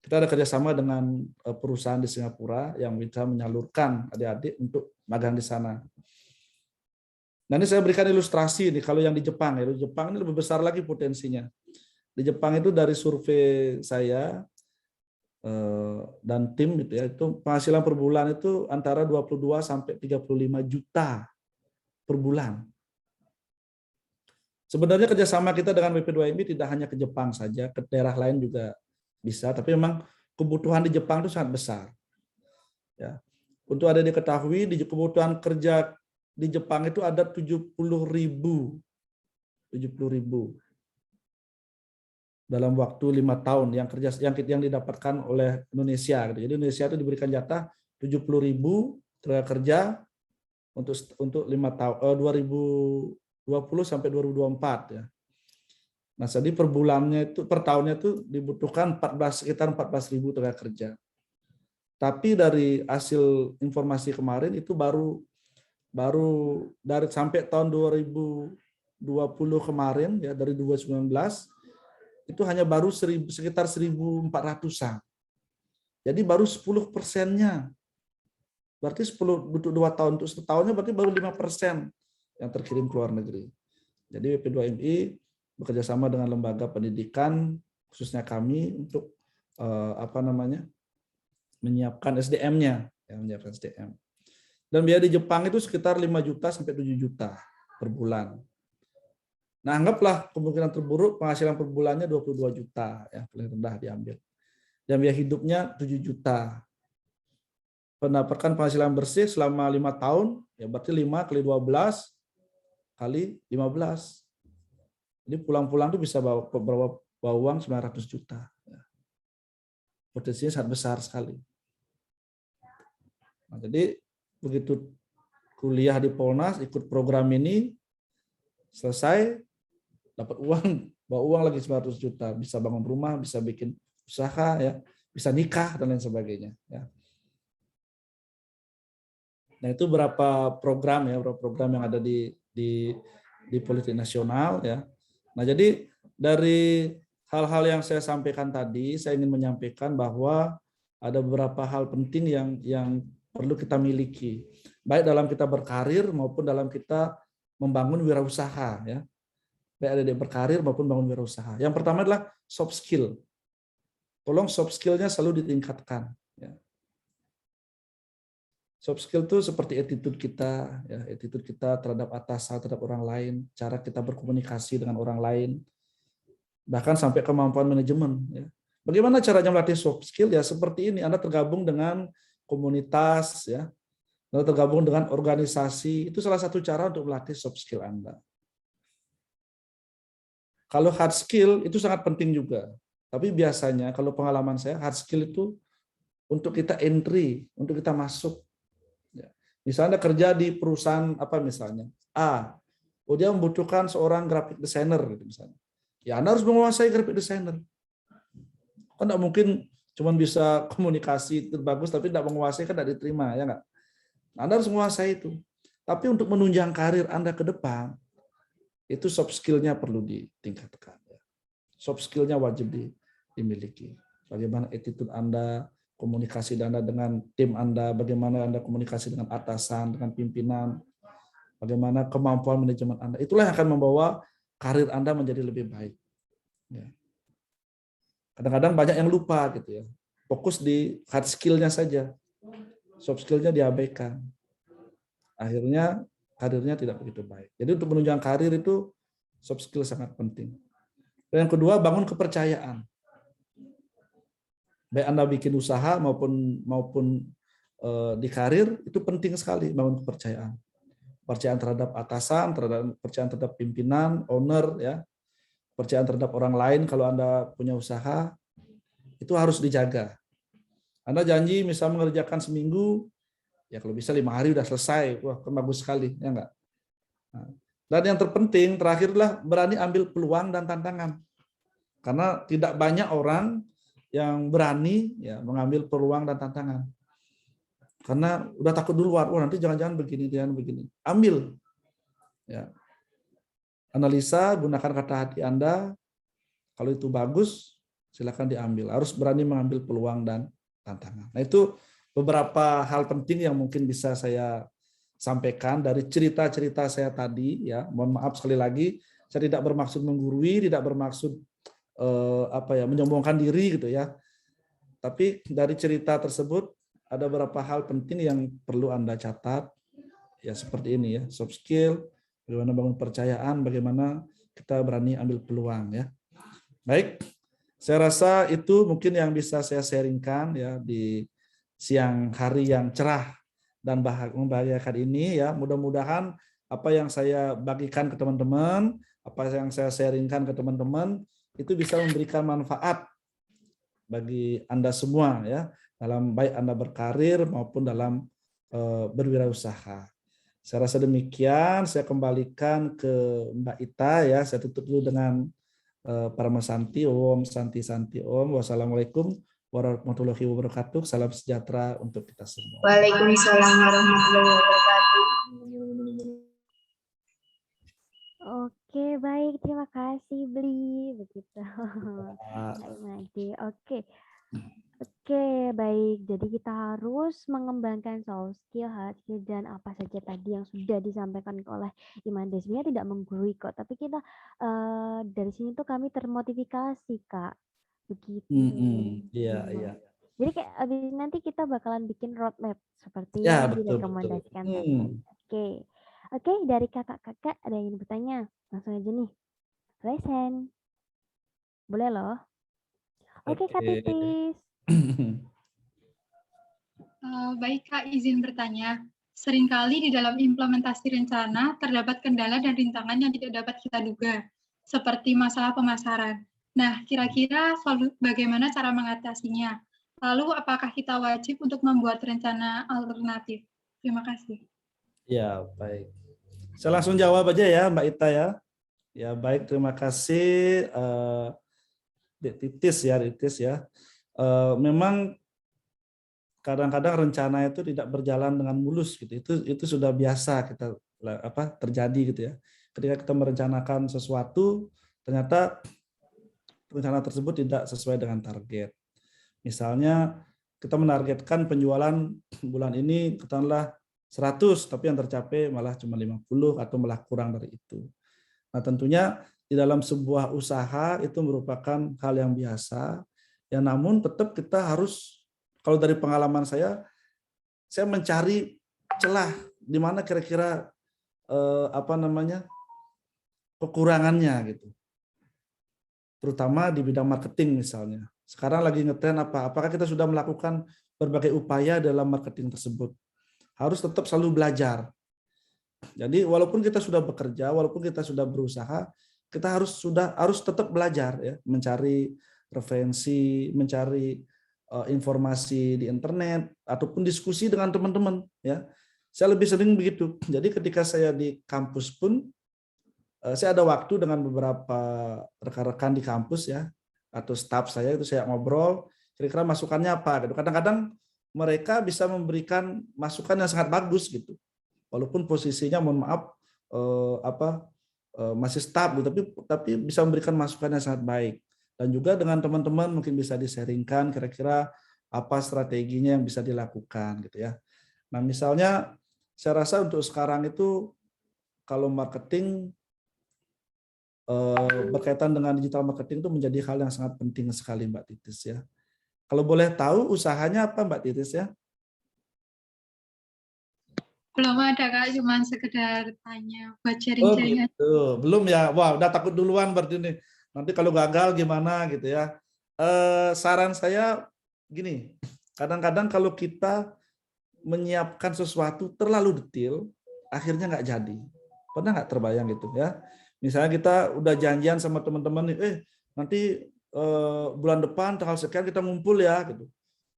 Kita ada kerjasama dengan perusahaan di Singapura yang bisa menyalurkan adik-adik untuk magang di sana. Nah ini saya berikan ilustrasi nih, kalau yang di Jepang ya, di Jepang ini lebih besar lagi potensinya. Di Jepang itu dari survei saya dan tim gitu ya, itu penghasilan per bulan itu antara 22 sampai 35 juta per bulan. Sebenarnya kerjasama kita dengan BP2MI tidak hanya ke Jepang saja, ke daerah lain juga bisa, tapi memang kebutuhan di Jepang itu sangat besar. Ya. Untuk ada diketahui, di kebutuhan kerja di Jepang itu ada 70.000 dalam waktu 5 tahun yang didapatkan oleh Indonesia. Jadi Indonesia itu diberikan jatah 70.000 tenaga kerja untuk 5 tahun 2020 sampai 2024 ya. Nah, jadi per bulannya itu per tahunnya itu dibutuhkan sekitar 14.000 tenaga kerja. Tapi dari hasil informasi kemarin itu baru dari sampai tahun 2020 kemarin ya, dari 2019 itu hanya baru sekitar 1.400-an. Jadi baru 10%-nya. Berarti 10 untuk 2 tahun, untuk setahunnya berarti baru 5% yang terkirim ke luar negeri. Jadi BP2MI bekerjasama dengan lembaga pendidikan, khususnya kami untuk menyiapkan SDM-nya, menyiapkan SDM. Dan biaya di Jepang itu sekitar 5 juta sampai 7 juta per bulan. Nah, anggaplah kemungkinan terburuk penghasilan per bulannya 22 juta, ya paling rendah diambil. Dan biaya hidupnya 7 juta. Mendapatkan penghasilan bersih selama 5 tahun, ya berarti 5 kali 12 kali 15. Jadi pulang-pulang itu bisa bawa uang 900 juta. Potensinya sangat besar sekali. Nah, jadi begitu kuliah di Polnas, ikut program ini, selesai, dapat uang, bawa uang lagi 900 juta, bisa bangun rumah, bisa bikin usaha, ya, bisa nikah dan lain sebagainya. Ya. Nah itu beberapa program yang ada di Politik Nasional ya. Nah jadi dari hal-hal yang saya sampaikan tadi, saya ingin menyampaikan bahwa ada beberapa hal penting yang perlu kita miliki, baik dalam kita berkarir maupun dalam kita membangun wirausaha ya. Baik adik-adik berkarir maupun bangun wirausaha. Yang pertama adalah soft skill. Tolong soft skill-nya selalu ditingkatkan. Ya. Soft skill itu seperti attitude kita, ya, attitude kita terhadap atasan, terhadap orang lain, cara kita berkomunikasi dengan orang lain. bahkan sampai kemampuan manajemen. Ya. Bagaimana caranya melatih soft skill? Ya seperti ini, Anda tergabung dengan komunitas, ya, Anda tergabung dengan organisasi, itu salah satu cara untuk melatih soft skill Anda. Kalau hard skill itu sangat penting juga, tapi biasanya kalau pengalaman saya hard skill itu untuk kita entry, untuk kita masuk. Ya. Misalnya kerja di perusahaan apa misalnya A, dia membutuhkan seorang graphic designer gitu misalnya. Ya Anda harus menguasai graphic designer. Kan tidak mungkin cuma bisa komunikasi bagus tapi tidak menguasai kan tidak diterima ya nggak. Anda harus menguasai itu. Tapi untuk menunjang karir Anda ke depan itu soft skill-nya perlu ditingkatkan. Soft skill-nya wajib dimiliki. Bagaimana attitude Anda, komunikasi Anda dengan tim Anda, bagaimana Anda komunikasi dengan atasan, dengan pimpinan, bagaimana kemampuan manajemen Anda. Itulah yang akan membawa karir Anda menjadi lebih baik. Ya. Kadang-kadang banyak yang lupa gitu ya. Fokus di hard skill-nya saja. Soft skill-nya diabaikan. Akhirnya karirnya tidak begitu baik. Jadi untuk menunjang karir itu soft skill sangat penting. Dan yang kedua, bangun kepercayaan. Baik Anda bikin usaha maupun di karir itu penting sekali bangun kepercayaan. Kepercayaan terhadap atasan, kepercayaan terhadap pimpinan, owner, ya, kepercayaan terhadap orang lain kalau Anda punya usaha, itu harus dijaga. Anda janji misal mengerjakan seminggu, ya kalau bisa 5 hari udah selesai, wah kan bagus sekali, ya enggak? Nah, dan yang terpenting, terakhirlah berani ambil peluang dan tantangan. Karena tidak banyak orang yang berani ya mengambil peluang dan tantangan. Karena udah takut duluan, wah nanti jangan-jangan begini. Ambil. Ya. Analisa, gunakan kata hati Anda. Kalau itu bagus, silakan diambil. Harus berani mengambil peluang dan tantangan. Nah, itu beberapa hal penting yang mungkin bisa saya sampaikan dari cerita-cerita saya tadi ya. Mohon maaf sekali lagi, saya tidak bermaksud menggurui, tidak bermaksud menyombongkan diri gitu ya. Tapi dari cerita tersebut ada beberapa hal penting yang perlu Anda catat, ya seperti ini ya, soft skill, bagaimana bangun kepercayaan, bagaimana kita berani ambil peluang ya. Baik, saya rasa itu mungkin yang bisa saya sharingkan ya di siang hari yang cerah dan membahagiakan ini ya. Mudah-mudahan apa yang saya bagikan ke teman-teman, apa yang saya sharingkan ke teman-teman itu bisa memberikan manfaat bagi Anda semua ya, dalam baik Anda berkarir maupun dalam berwirausaha. Saya rasa demikian, saya kembalikan ke Mbak Ita ya, saya tutup dulu dengan Paramasanti, Om Santi Santi Om. Wassalamualaikum warahmatullahi wabarakatuh. Salam sejahtera untuk kita semua.
Waalaikumsalam warahmatullahi wabarakatuh.
Oke, baik. Terima kasih, Bli. Begitu. Oke, baik. Jadi kita harus mengembangkan soft skill, hard skill, dan apa saja tadi yang sudah disampaikan oleh Iman Desmia tidak menggurui kok. Tapi kita dari sini tuh kami termotivasi, Kak. Begitu.
Iya.
Jadi kayak abis nanti kita bakalan bikin roadmap seperti
Ya,
yang
betul.
direkomendasikan tadi. Oke, dari kakak-kakak ada yang ingin bertanya? Langsung aja nih. Raise hand. Boleh loh. Oke, Kak Titis.
Baik Kak, izin bertanya. Seringkali di dalam implementasi rencana terdapat kendala dan rintangan yang tidak dapat kita duga, seperti masalah pemasaran. Nah, kira-kira bagaimana cara mengatasinya? Lalu, apakah kita wajib untuk membuat rencana alternatif? Terima kasih.
Ya, baik. Saya langsung jawab aja ya, Mbak Ita ya. Ya, baik, terima kasih Titis ya. Memang kadang-kadang rencana itu tidak berjalan dengan mulus gitu. Itu sudah biasa kita terjadi gitu ya. Ketika kita merencanakan sesuatu, ternyata rencana tersebut tidak sesuai dengan target. Misalnya kita menargetkan penjualan bulan ini katakanlah 100, tapi yang tercapai malah cuma 50 atau malah kurang dari itu. Nah, tentunya di dalam sebuah usaha itu merupakan hal yang biasa. Ya, namun tetap kita harus, kalau dari pengalaman saya mencari celah di mana kira-kira kekurangannya gitu. terutama di bidang marketing misalnya. Sekarang lagi ngetren apa? Apakah kita sudah melakukan berbagai upaya dalam marketing tersebut? Harus tetap selalu belajar. Jadi walaupun kita sudah bekerja, walaupun kita sudah berusaha, kita harus tetap belajar ya, mencari referensi, mencari informasi di internet ataupun diskusi dengan teman-teman ya. Saya lebih sering begitu. Jadi ketika saya di kampus pun saya ada waktu dengan beberapa rekan-rekan di kampus ya atau staf saya, itu saya ngobrol kira-kira masukannya apa gitu. Kadang-kadang mereka bisa memberikan masukan yang sangat bagus gitu. Walaupun posisinya mohon maaf masih staf gitu, tapi bisa memberikan masukan yang sangat baik. Dan juga dengan teman-teman mungkin bisa di-sharingkan kira-kira apa strateginya yang bisa dilakukan gitu ya. Nah, misalnya saya rasa untuk sekarang itu kalau marketing berkaitan dengan digital marketing itu menjadi hal yang sangat penting sekali Mbak Titis ya. Kalau boleh tahu usahanya apa Mbak Titis ya?
Belum ada Kak, cuma sekedar tanya buat
Oh
sharing-sharing aja.
gitu, belum ya? Wah, udah takut duluan berarti nih. Nanti kalau gagal gimana gitu ya. Saran saya gini, kadang-kadang kalau kita menyiapkan sesuatu terlalu detail, akhirnya nggak jadi. Pernah nggak terbayang gitu ya? Misalnya kita udah janjian sama teman-teman nih, nanti bulan depan tanggal sekian kita ngumpul ya gitu.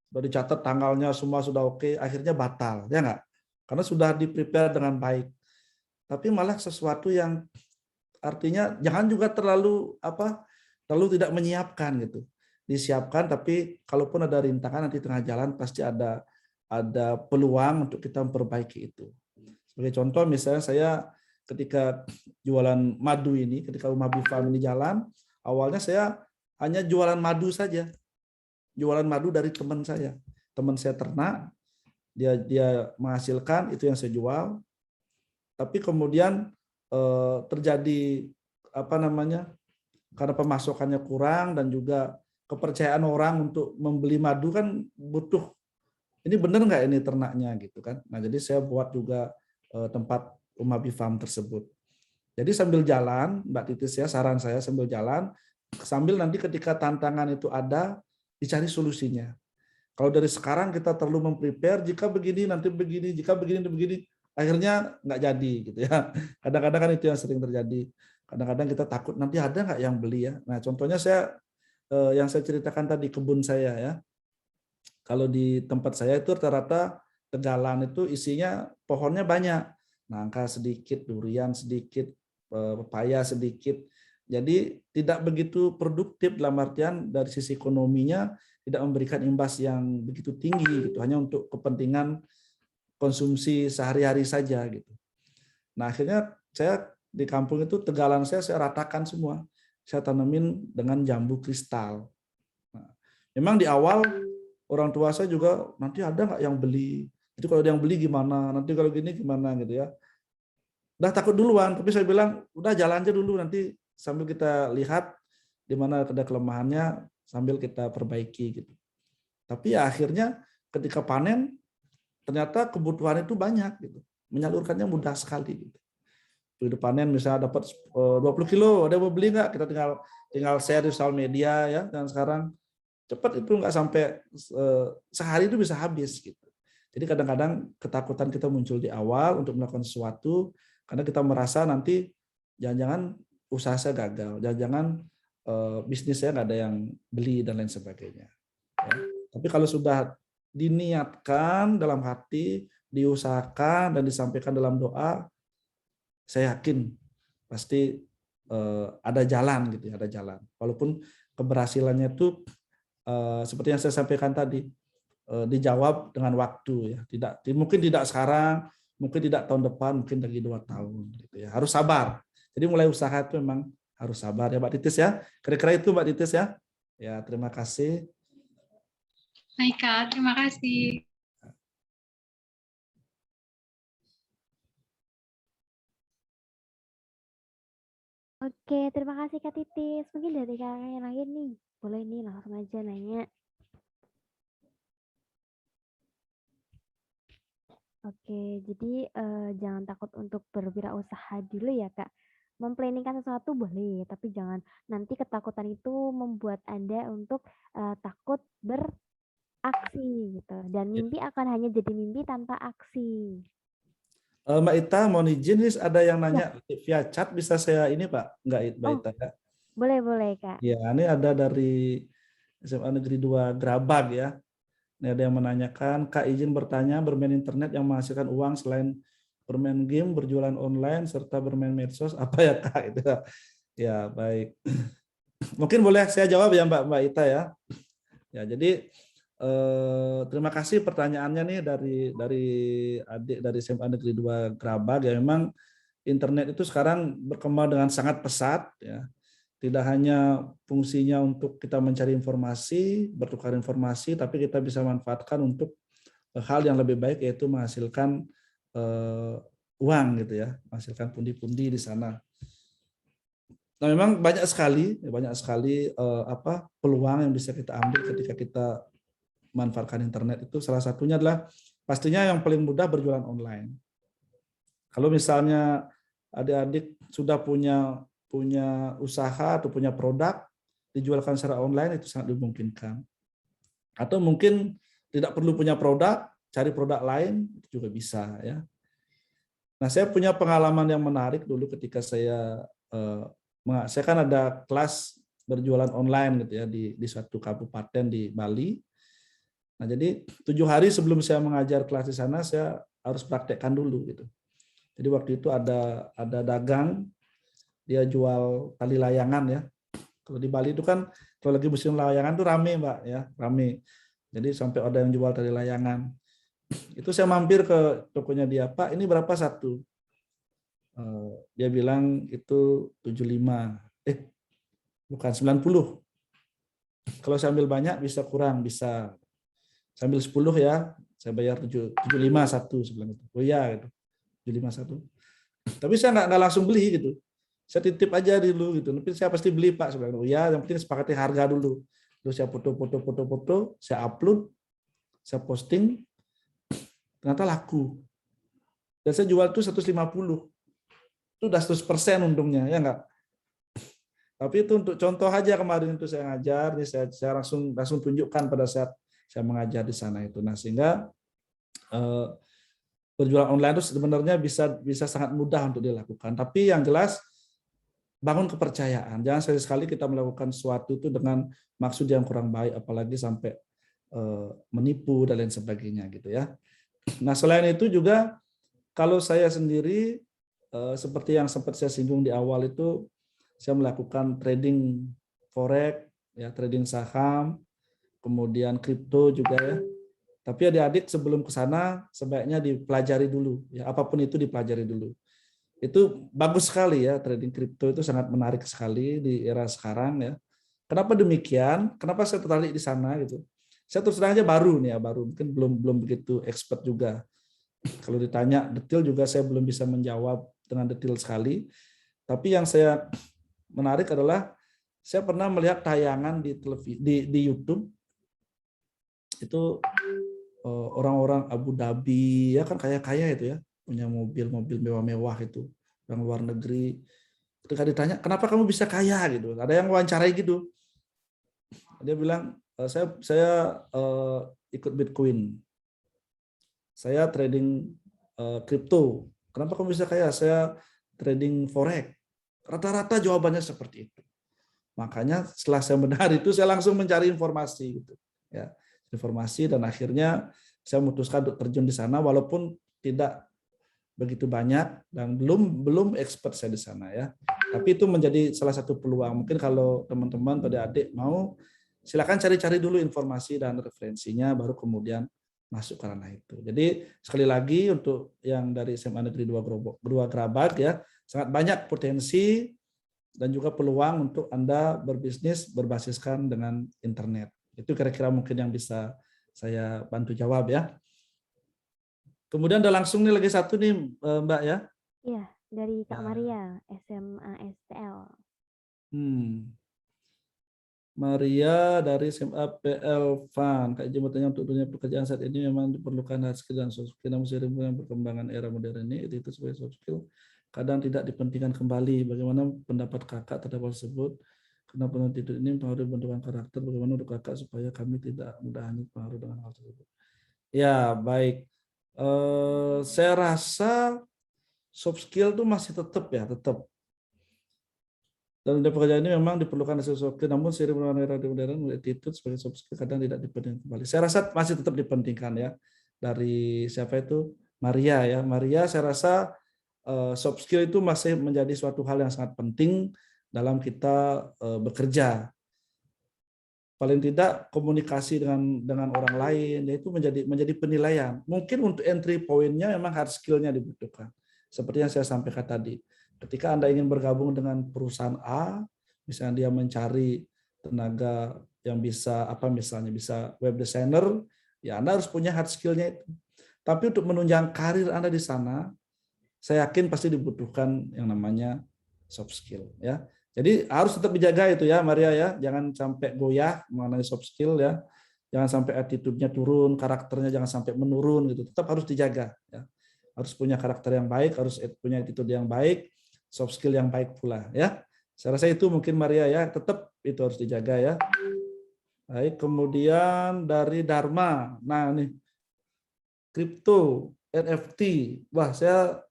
Sudah dicatat tanggalnya semua sudah oke, akhirnya batal, ya nggak? Karena sudah di-prepare dengan baik. Tapi malah sesuatu yang artinya jangan juga terlalu tidak menyiapkan gitu. Disiapkan tapi kalaupun ada rintangan nanti tengah jalan pasti ada peluang untuk kita memperbaiki itu. Sebagai contoh misalnya saya ketika jualan madu ini, ketika Umabi Farm ini jalan, awalnya saya hanya jualan madu saja. Jualan madu dari teman saya. Teman saya ternak, dia menghasilkan, itu yang saya jual. Tapi kemudian terjadi karena pemasukannya kurang dan juga kepercayaan orang untuk membeli madu kan butuh, ini benar nggak ini ternaknya gitu kan. Nah jadi saya buat juga tempat Umabi Farm tersebut. Jadi sambil jalan Mbak Titis ya, saran saya sambil jalan, sambil nanti ketika tantangan itu ada dicari solusinya. Kalau dari sekarang kita terlalu memprepare, jika begini nanti begini, jika begini nanti begini, akhirnya nggak jadi gitu ya. Kadang-kadang kan itu yang sering terjadi. Kadang-kadang kita takut nanti ada nggak yang beli ya. Nah contohnya yang saya ceritakan tadi kebun saya ya. Kalau di tempat saya itu rata-rata tegalan itu isinya pohonnya banyak. Nangka sedikit, durian sedikit, pepaya sedikit. Jadi tidak begitu produktif dalam artian dari sisi ekonominya tidak memberikan imbas yang begitu tinggi gitu, hanya untuk kepentingan konsumsi sehari-hari saja gitu. Nah, akhirnya saya di kampung itu tegalan saya ratakan semua. Saya tanamin dengan jambu kristal. Nah, memang di awal orang tua saya juga nanti ada nggak yang beli? Itu kalau ada yang beli gimana? Nanti kalau gini gimana gitu ya. Udah takut duluan, tapi saya bilang udah jalan aja dulu nanti sambil kita lihat di mana ada kelemahannya sambil kita perbaiki gitu. Tapi ya akhirnya ketika panen ternyata kebutuhan itu banyak gitu. Menyalurkannya mudah sekali gitu. Begitu panen misalnya dapat 20 kilo, ada yang mau beli nggak? Kita tinggal share di sosial media ya. Dan sekarang cepat itu nggak sampai sehari itu bisa habis gitu. Jadi kadang-kadang ketakutan kita muncul di awal untuk melakukan sesuatu karena kita merasa nanti jangan-jangan usaha saya gagal, jangan-jangan bisnis saya nggak ada yang beli dan lain sebagainya. Ya. Tapi kalau sudah diniatkan dalam hati, diusahakan dan disampaikan dalam doa, saya yakin pasti ada jalan gitu ya, ada jalan. Walaupun keberhasilannya itu seperti yang saya sampaikan tadi dijawab dengan waktu ya, mungkin tidak sekarang, mungkin tidak tahun depan, mungkin lagi 2 tahun gitu ya. Harus sabar. Jadi mulai usaha itu memang harus sabar ya Mbak Titis ya. Kira-kira itu Mbak Titis ya. Ya, terima kasih.
Baik Kak, terima kasih.
Oke, terima kasih Kak Titis. Mungkin dari Kak yang lain nih. Boleh nih langsung aja nanya. Oke, jadi jangan takut untuk berwirausaha dulu ya Kak. memplanningkan sesuatu boleh, tapi jangan nanti ketakutan itu membuat Anda untuk takut beraksi gitu. Dan
Ya.
mimpi akan hanya jadi mimpi tanpa aksi.
Mbak Ita, mohon izin, nih ada yang
Ya.
nanya via chat, bisa saya ini Pak? Enggak, Mbak
Oh,
Ita ya?
boleh Kak.
Ya, ini ada dari SMA Negeri 2 Grabag ya. Ini ada yang menanyakan, Kak izin bertanya, bermain internet yang menghasilkan uang selain bermain game, berjualan online, serta bermain medsos, apa ya Kak? Itu ya, baik. Mungkin boleh saya jawab ya Mbak Ita ya. Ya, jadi terima kasih pertanyaannya nih dari adik dari SMA Negeri 2 Grabag ya. Memang internet itu sekarang berkembang dengan sangat pesat ya. Tidak hanya fungsinya untuk kita mencari informasi, bertukar informasi, tapi kita bisa manfaatkan untuk hal yang lebih baik, yaitu menghasilkan uang gitu ya, menghasilkan pundi-pundi di sana. Nah, memang banyak sekali peluang yang bisa kita ambil ketika kita manfaatkan internet itu. Salah satunya adalah pastinya yang paling mudah berjualan online. Kalau misalnya adik-adik sudah punya usaha atau punya produk dijualkan secara online, itu sangat dimungkinkan. Atau mungkin tidak perlu punya produk, cari produk lain itu juga bisa ya. Nah, saya punya pengalaman yang menarik dulu ketika saya kan ada kelas berjualan online gitu ya di suatu kabupaten di Bali. Nah, jadi 7 hari sebelum saya mengajar kelas di sana, saya harus praktekkan dulu gitu. Jadi waktu itu ada dagang, dia jual tali layangan ya. Kalau di Bali itu kan kalau lagi musim layangan tuh rame Mbak ya, rame. Jadi sampai ada yang jual tali layangan. Itu saya mampir ke tokonya dia, Pak ini berapa satu? Dia bilang itu 75. Bukan 90. Kalau saya ambil banyak bisa kurang, bisa sambil 10 ya, saya bayar 75 satu sebelum itu. Oh iya gitu. 75 satu. Tapi saya nggak langsung beli gitu. Saya titip aja dulu gitu. Tapi saya pasti beli Pak sebenarnya. Oh ya, yang penting sepakati harga dulu. Terus saya foto, saya upload, saya posting, ternyata laku. Dan saya jual itu 150. Itu udah 100% untungnya, ya enggak? Tapi itu untuk contoh aja kemarin itu saya ngajar, saya langsung tunjukkan pada saat saya mengajar di sana itu. Nah, sehingga berjualan online itu sebenarnya bisa sangat mudah untuk dilakukan. Tapi yang jelas bangun kepercayaan. Jangan sekali-sekali kita melakukan sesuatu itu dengan maksud yang kurang baik, apalagi sampai menipu dan lain sebagainya gitu ya. Nah, selain itu juga kalau saya sendiri seperti yang sempat saya singgung di awal itu, saya melakukan trading forex, ya trading saham, kemudian kripto juga ya. Tapi adik-adik sebelum ke sana sebaiknya dipelajari dulu, ya apapun itu dipelajari dulu. Itu bagus sekali ya, trading kripto itu sangat menarik sekali di era sekarang ya. Kenapa demikian? Kenapa saya tertarik di sana gitu? Saya terus terang aja baru nih ya, baru mungkin belum begitu expert juga. Kalau ditanya detail juga saya belum bisa menjawab dengan detail sekali. Tapi yang saya menarik adalah saya pernah melihat tayangan di televisi di YouTube itu orang-orang Abu Dhabi ya kan kaya-kaya itu ya, punya mobil-mobil mewah-mewah itu, orang luar negeri. Ketika ditanya kenapa kamu bisa kaya gitu, ada yang wawancarai gitu, dia bilang saya ikut Bitcoin, saya trading kripto. Kenapa kamu bisa kaya? Saya trading forex. Rata-rata jawabannya seperti itu. Makanya setelah saya mendengar itu saya langsung mencari informasi gitu ya, informasi, dan akhirnya saya memutuskan untuk terjun di sana walaupun tidak begitu banyak dan belum expert saya di sana ya. Tapi itu menjadi salah satu peluang. Mungkin kalau teman-teman atau adik mau, silakan cari-cari dulu informasi dan referensinya baru kemudian masuk ke ranah itu. Jadi sekali lagi untuk yang dari SMA Negeri 2 Grabag ya, sangat banyak potensi dan juga peluang untuk Anda berbisnis berbasiskan dengan internet. Itu kira-kira mungkin yang bisa saya bantu jawab ya. Kemudian ada langsung nih lagi satu nih Mbak ya.
Iya, dari Kak Maria, SMA STL.
Maria dari SMA PL Fun. Kak izin bertanya, untuk dunia pekerjaan saat ini memang diperlukan hard skill dan soft skill, namun seiring dengan perkembangan era modern ini itu sebagai soft skill kadang tidak dipentingkan kembali. Bagaimana pendapat kakak terhadap hal tersebut? Karena penuh tidur ini mempengaruhi bentukan karakter. Bagaimana untuk kakak supaya kami tidak mudah hanyut pengaruh dengan hal tersebut? Ya, baik. Saya rasa soft skill itu masih tetap ya, tetap. Dan di pekerjaan ini memang diperlukan hasil soft skill, namun seiring perkembangan era modern, attitude sebagai soft skill kadang tidak dipentingkan kembali. Saya rasa masih tetap dipentingkan ya. Dari siapa itu? Maria ya. Maria, saya rasa soft skill itu masih menjadi suatu hal yang sangat penting dalam kita bekerja. Paling tidak komunikasi dengan orang lain, yaitu menjadi penilaian. Mungkin untuk entry point-nya memang hard skill-nya dibutuhkan. Seperti yang saya sampaikan tadi. Ketika Anda ingin bergabung dengan perusahaan A, misalnya dia mencari tenaga yang bisa misalnya bisa web designer, ya Anda harus punya hard skill-nya itu. Tapi untuk menunjang karir Anda di sana, saya yakin pasti dibutuhkan yang namanya soft skill ya. Jadi harus tetap dijaga itu ya Maria ya, jangan sampai goyah mengenai soft skill ya. Jangan sampai attitude-nya turun, karakternya jangan sampai menurun gitu. Tetap harus dijaga ya. Harus punya karakter yang baik, harus punya attitude yang baik, soft skill yang baik pula ya. Saya rasa itu mungkin Maria ya, tetap itu harus dijaga ya. Baik, kemudian dari Dharma. Nah, nih. Kripto, NFT. Wah, saya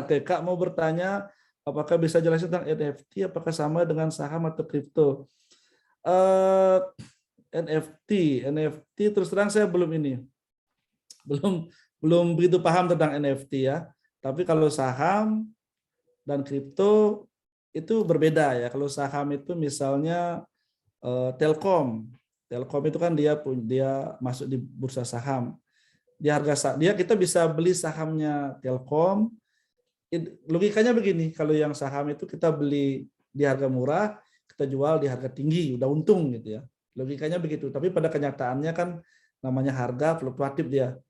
oke, Kak mau bertanya apakah bisa jelasin tentang NFT apakah sama dengan saham atau kripto? NFT terus terang saya belum begitu paham tentang NFT ya. Tapi kalau saham dan kripto itu berbeda ya. Kalau saham itu misalnya Telkom itu kan dia masuk di bursa saham. Kita bisa beli sahamnya Telkom. Logikanya begini, kalau yang saham itu kita beli di harga murah, kita jual di harga tinggi, udah untung gitu ya. Logikanya begitu. Tapi pada kenyataannya kan namanya harga fluktuatif dia.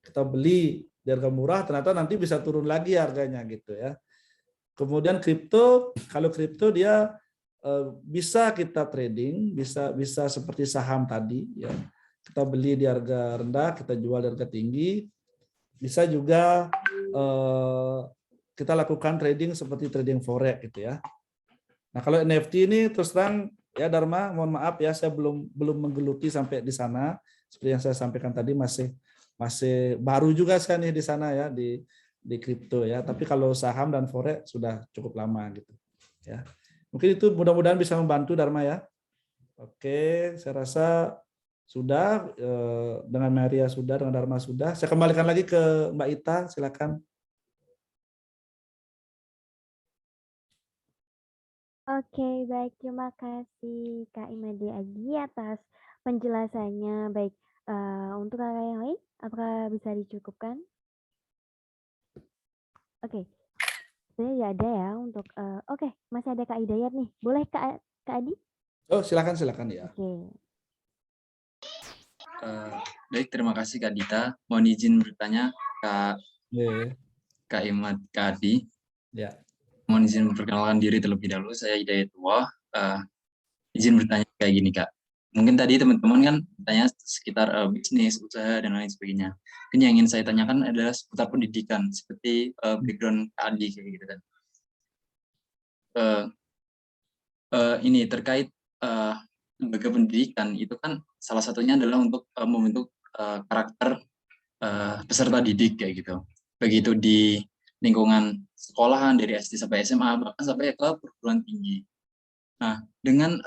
Kita beli di harga murah, ternyata nanti bisa turun lagi harganya gitu ya. Kemudian kalau kripto dia bisa kita trading, bisa seperti saham tadi ya. Kita beli di harga rendah, kita jual di harga tinggi. Bisa juga kita lakukan trading seperti trading forex gitu ya. Nah, kalau NFT ini terus terang ya Dharma, mohon maaf ya saya belum menggeluti sampai di sana. Seperti yang saya sampaikan tadi masih baru juga saya nih di sana ya di kripto ya. Tapi kalau saham dan forex sudah cukup lama gitu ya. Mungkin itu mudah-mudahan bisa membantu Dharma ya. Oke, saya rasa sudah dengan Maria sudah, dengan Dharma sudah. Saya kembalikan lagi ke Mbak Ita, silakan.
Oke, baik. Terima kasih Kak Imade Agi atas penjelasannya. Baik, untuk kakak yang lain, apakah bisa dicukupkan? Oke, sebenarnya tidak ada ya untuk. Oke, masih ada Kak Hidayat nih. Boleh Kak Adi?
Oh, silakan ya.
Oke.
Baik, terima kasih Kak Dita. Mohon izin bertanya Kak Imad, Kak Adi.
Ya.
Mohon izin memperkenalkan diri terlebih dahulu. Saya Hidayatullah. Izin bertanya kayak gini Kak. Mungkin tadi teman-teman kan bertanya sekitar bisnis, usaha, dan lain sebagainya. Mungkin yang ingin saya tanyakan adalah seputar pendidikan, seperti background Kak Adi kayak gitu kan. Ini terkait lembaga pendidikan itu kan salah satunya adalah untuk membentuk karakter peserta didik kayak gitu. Begitu di lingkungan sekolahan dari SD sampai SMA bahkan sampai ke perguruan tinggi. Nah, dengan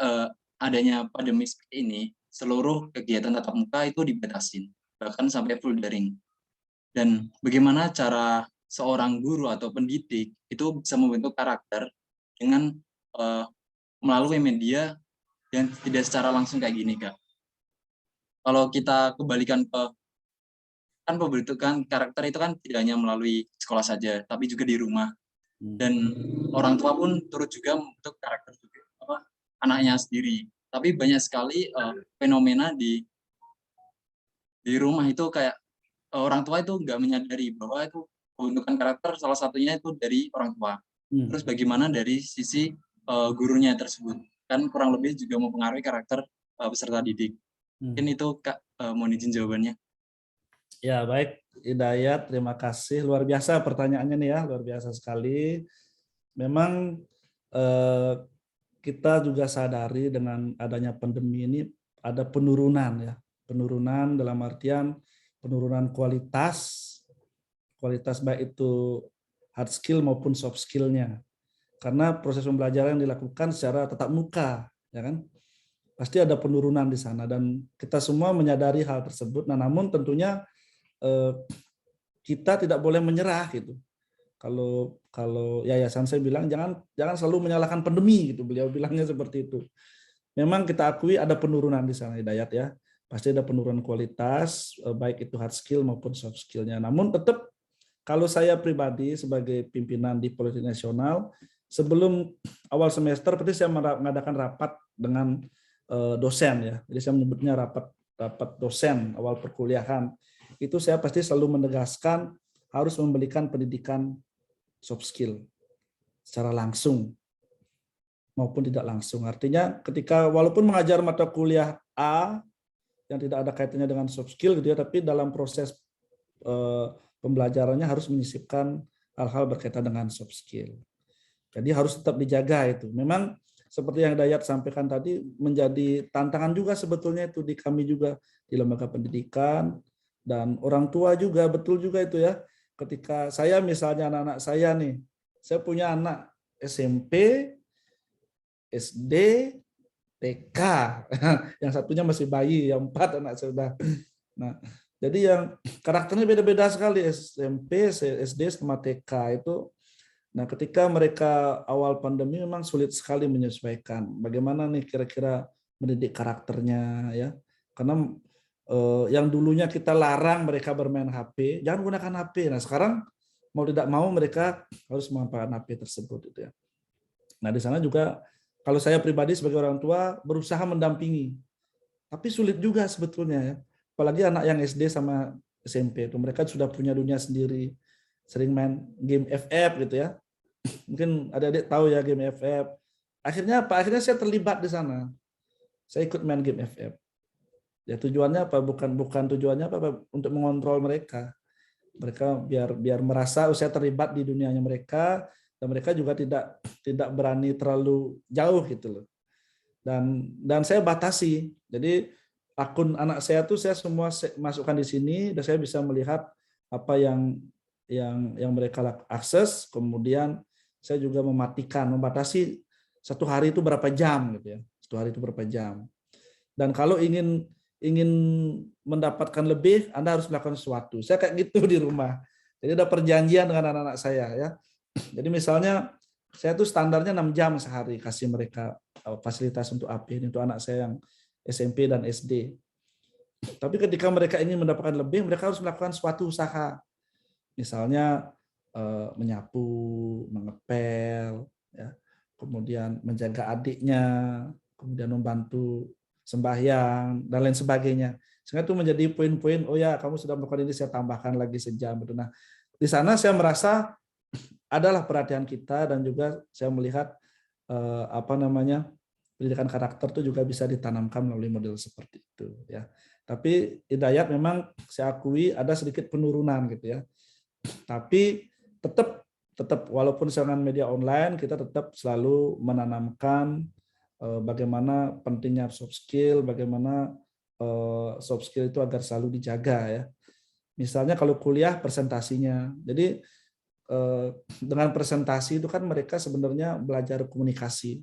adanya pandemi seperti ini, seluruh kegiatan tatap muka itu dibatasin, bahkan sampai full daring. Dan bagaimana cara seorang guru atau pendidik itu bisa membentuk karakter dengan melalui media yang tidak secara langsung kayak gini, Kak. Kalau kita kembalikan ke kan pembentukan karakter itu kan tidak hanya melalui sekolah saja, tapi juga di rumah. Dan orang tua pun turut juga membentuk karakter juga, anaknya sendiri. Tapi banyak sekali fenomena di rumah itu kayak orang tua itu nggak menyadari bahwa itu pembentukan karakter salah satunya itu dari orang tua. Terus bagaimana dari sisi gurunya tersebut? Kan kurang lebih juga mempengaruhi karakter peserta didik. Mungkin itu Kak, mohon izin jawabannya.
Ya, baik. Hidayat, terima kasih. Luar biasa pertanyaannya nih ya, luar biasa sekali. Memang kita juga sadari dengan adanya pandemi ini ada penurunan ya. Penurunan dalam artian penurunan kualitas baik itu hard skill maupun soft skill-nya. Karena proses pembelajaran yang dilakukan secara tatap muka, ya kan? Pasti ada penurunan di sana dan kita semua menyadari hal tersebut. Nah, namun tentunya kita tidak boleh menyerah gitu. Kalau yayasan saya bilang jangan selalu menyalahkan pandemi gitu. Beliau bilangnya seperti itu. Memang kita akui ada penurunan di sana, Hidayat ya. Pasti ada penurunan kualitas baik itu hard skill maupun soft skill-nya. Namun tetap kalau saya pribadi sebagai pimpinan di Politeknik Nasional, sebelum awal semester berarti saya mengadakan rapat dengan dosen ya. Jadi saya menyebutnya rapat dosen awal perkuliahan. Itu saya pasti selalu menegaskan harus memberikan pendidikan soft skill secara langsung maupun tidak langsung. Artinya ketika walaupun mengajar mata kuliah A yang tidak ada kaitannya dengan soft skill gitu ya, tapi dalam proses pembelajarannya harus menyisipkan hal-hal berkaitan dengan soft skill. Jadi harus tetap dijaga itu. Memang seperti yang Dayat sampaikan tadi menjadi tantangan juga sebetulnya itu di kami juga di lembaga pendidikan dan orang tua juga, betul juga itu ya. Ketika saya misalnya anak-anak saya nih, saya punya anak SMP, SD, TK, yang satunya masih bayi, yang 4 anak saya sudah. Nah, jadi yang karakternya beda-beda sekali SMP, SD sama TK itu. Nah, ketika mereka awal pandemi memang sulit sekali menyesuaikan. Bagaimana nih kira-kira mendidik karakternya ya? Karena yang dulunya kita larang mereka bermain HP, jangan gunakan HP. Nah, sekarang mau tidak mau mereka harus memanfaatkan HP tersebut itu ya. Nah, di sana juga kalau saya pribadi sebagai orang tua berusaha mendampingi. Tapi sulit juga sebetulnya ya. Apalagi anak yang SD sama SMP itu mereka sudah punya dunia sendiri. Sering main game FF gitu ya. Mungkin adik-adik tahu ya game FF. Akhirnya apa? Akhirnya saya terlibat di sana. Saya ikut main game FF. Ya tujuannya apa? Bukan tujuannya apa? Untuk mengontrol mereka. Mereka biar merasa saya terlibat di dunianya mereka dan mereka juga tidak berani terlalu jauh gitu loh. Dan saya batasi. Jadi akun anak saya tuh saya semua masukkan di sini dan saya bisa melihat apa yang mereka akses. Kemudian saya juga membatasi satu hari itu berapa jam gitu ya. Satu hari itu berapa jam. Dan kalau ingin mendapatkan lebih, Anda harus melakukan sesuatu. Saya kayak gitu di rumah. Jadi ada perjanjian dengan anak-anak saya ya. Jadi misalnya saya tuh standarnya 6 jam sehari kasih mereka fasilitas untuk AP ini untuk anak saya yang SMP dan SD. Tapi ketika mereka ingin mendapatkan lebih, mereka harus melakukan suatu usaha. Misalnya menyapu, mengepel, ya, kemudian menjaga adiknya, kemudian membantu sembahyang dan lain sebagainya. Sehingga itu menjadi poin-poin. Oh ya, kamu sudah melakukan ini, saya tambahkan lagi sejam. Nah, di sana saya merasa adalah perhatian kita dan juga saya melihat pendidikan karakter itu juga bisa ditanamkan melalui model seperti itu ya. Tapi Hidayat memang saya akui ada sedikit penurunan gitu ya. Tapi tetap walaupun dengan media online kita tetap selalu menanamkan bagaimana pentingnya soft skill, bagaimana soft skill itu agar selalu dijaga ya. Misalnya kalau kuliah presentasinya. Jadi dengan presentasi itu kan mereka sebenarnya belajar komunikasi.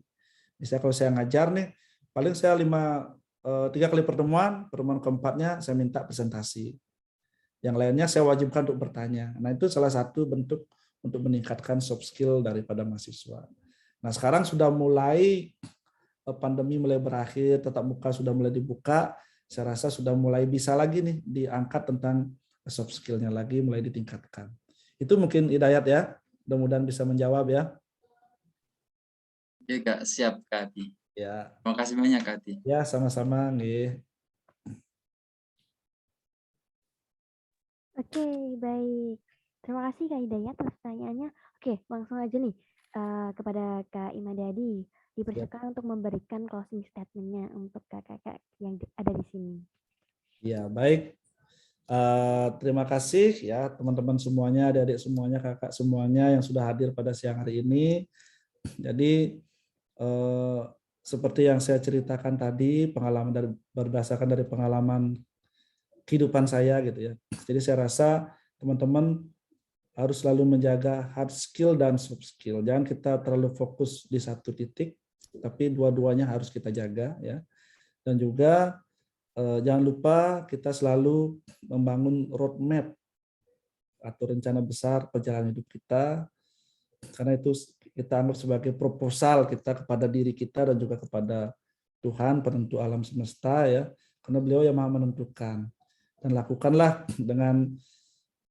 Misalnya kalau saya ngajar nih, paling saya 3 kali pertemuan keempatnya saya minta presentasi. Yang lainnya saya wajibkan untuk bertanya. Nah itu salah satu bentuk untuk meningkatkan soft skill daripada mahasiswa. Nah sekarang sudah mulai pandemi mulai berakhir, tatap muka sudah mulai dibuka, saya rasa sudah mulai bisa lagi nih diangkat tentang soft skill-nya lagi, mulai ditingkatkan. Itu mungkin Hidayat ya, mudah-mudahan bisa menjawab ya.
Ya Kak, siap Kak Ati.
Ya.
Terima kasih banyak Kak Ati.
Ya, sama-sama nggih.
Oke, baik. Terima kasih Kak Hidayat atas pertanyaannya. Oke, langsung aja nih kepada Kak Imadadi. Dipersilakan untuk memberikan closing statement-nya untuk kakak-kakak yang ada di sini.
Ya, baik. Terima kasih ya teman-teman semuanya, adik-adik semuanya, kakak semuanya yang sudah hadir pada siang hari ini. Jadi seperti yang saya ceritakan tadi, pengalaman berdasarkan dari pengalaman kehidupan saya gitu ya. Jadi saya rasa teman-teman harus selalu menjaga hard skill dan soft skill. Jangan kita terlalu fokus di satu titik, tapi dua-duanya harus kita jaga ya. Dan juga jangan lupa kita selalu membangun roadmap atau rencana besar perjalanan hidup kita, karena itu kita anggap sebagai proposal kita kepada diri kita dan juga kepada Tuhan penentu alam semesta ya, karena beliau yang maha menentukan. Dan lakukanlah dengan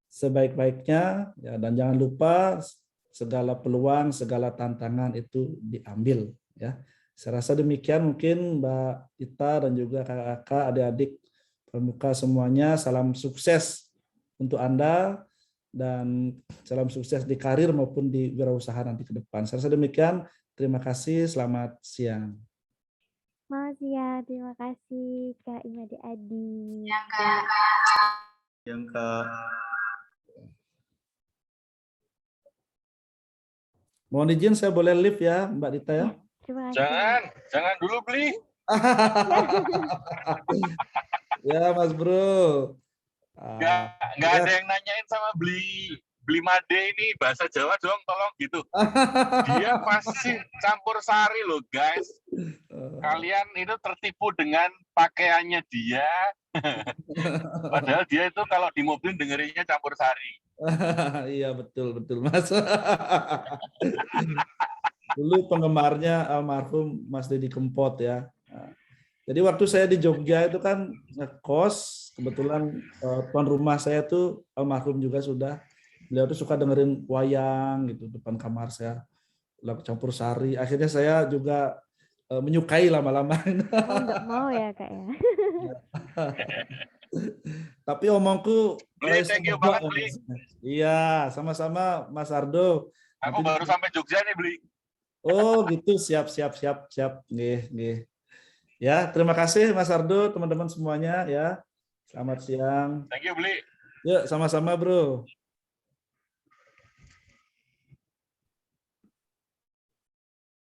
sebaik-baiknya ya, dan jangan lupa segala peluang, segala tantangan itu diambil ya. Saya rasa demikian mungkin Mbak Ita dan juga kakak-kakak, adik-adik pramuka semuanya. Salam sukses untuk Anda dan salam sukses di karir maupun di wirausaha nanti ke depan. Saya rasa demikian. Terima kasih. Selamat siang.
Selamat siang. Terima kasih Kak Imade Adi.
Yang Kak.
Mohon izin saya boleh live ya Mbak Dita ya.
Terima kasih.
Jangan dulu beli.
Ya Mas Bro.
Nggak ada yang nanyain sama beli Made ini bahasa Jawa dong, tolong gitu. Dia pasti campur sari loh guys. Kalian itu tertipu dengan pakaiannya dia. Padahal dia itu kalau di mobil dengerinnya campur sari.
Iya betul Mas. Dulu penggemarnya almarhum Mas Deddy Kempot ya. Jadi waktu saya di Jogja itu kan ngekos, kebetulan tuan rumah saya tuh almarhum juga sudah. Beliau tuh suka dengerin wayang gitu depan kamar saya, lagu campur sari. Akhirnya saya juga menyukai lama-lama.
Oh, nggak mau ya Kak ya.
Tapi omongku
Beli, thank you banget beli.
Iya, sama-sama Mas Ardo.
Aku baru sampai Jogja nih beli.
Oh gitu, siap. Nggih. Ya, terima kasih Mas Ardo, teman-teman semuanya ya. Selamat siang.
Thank you beli.
Yuk, sama-sama Bro.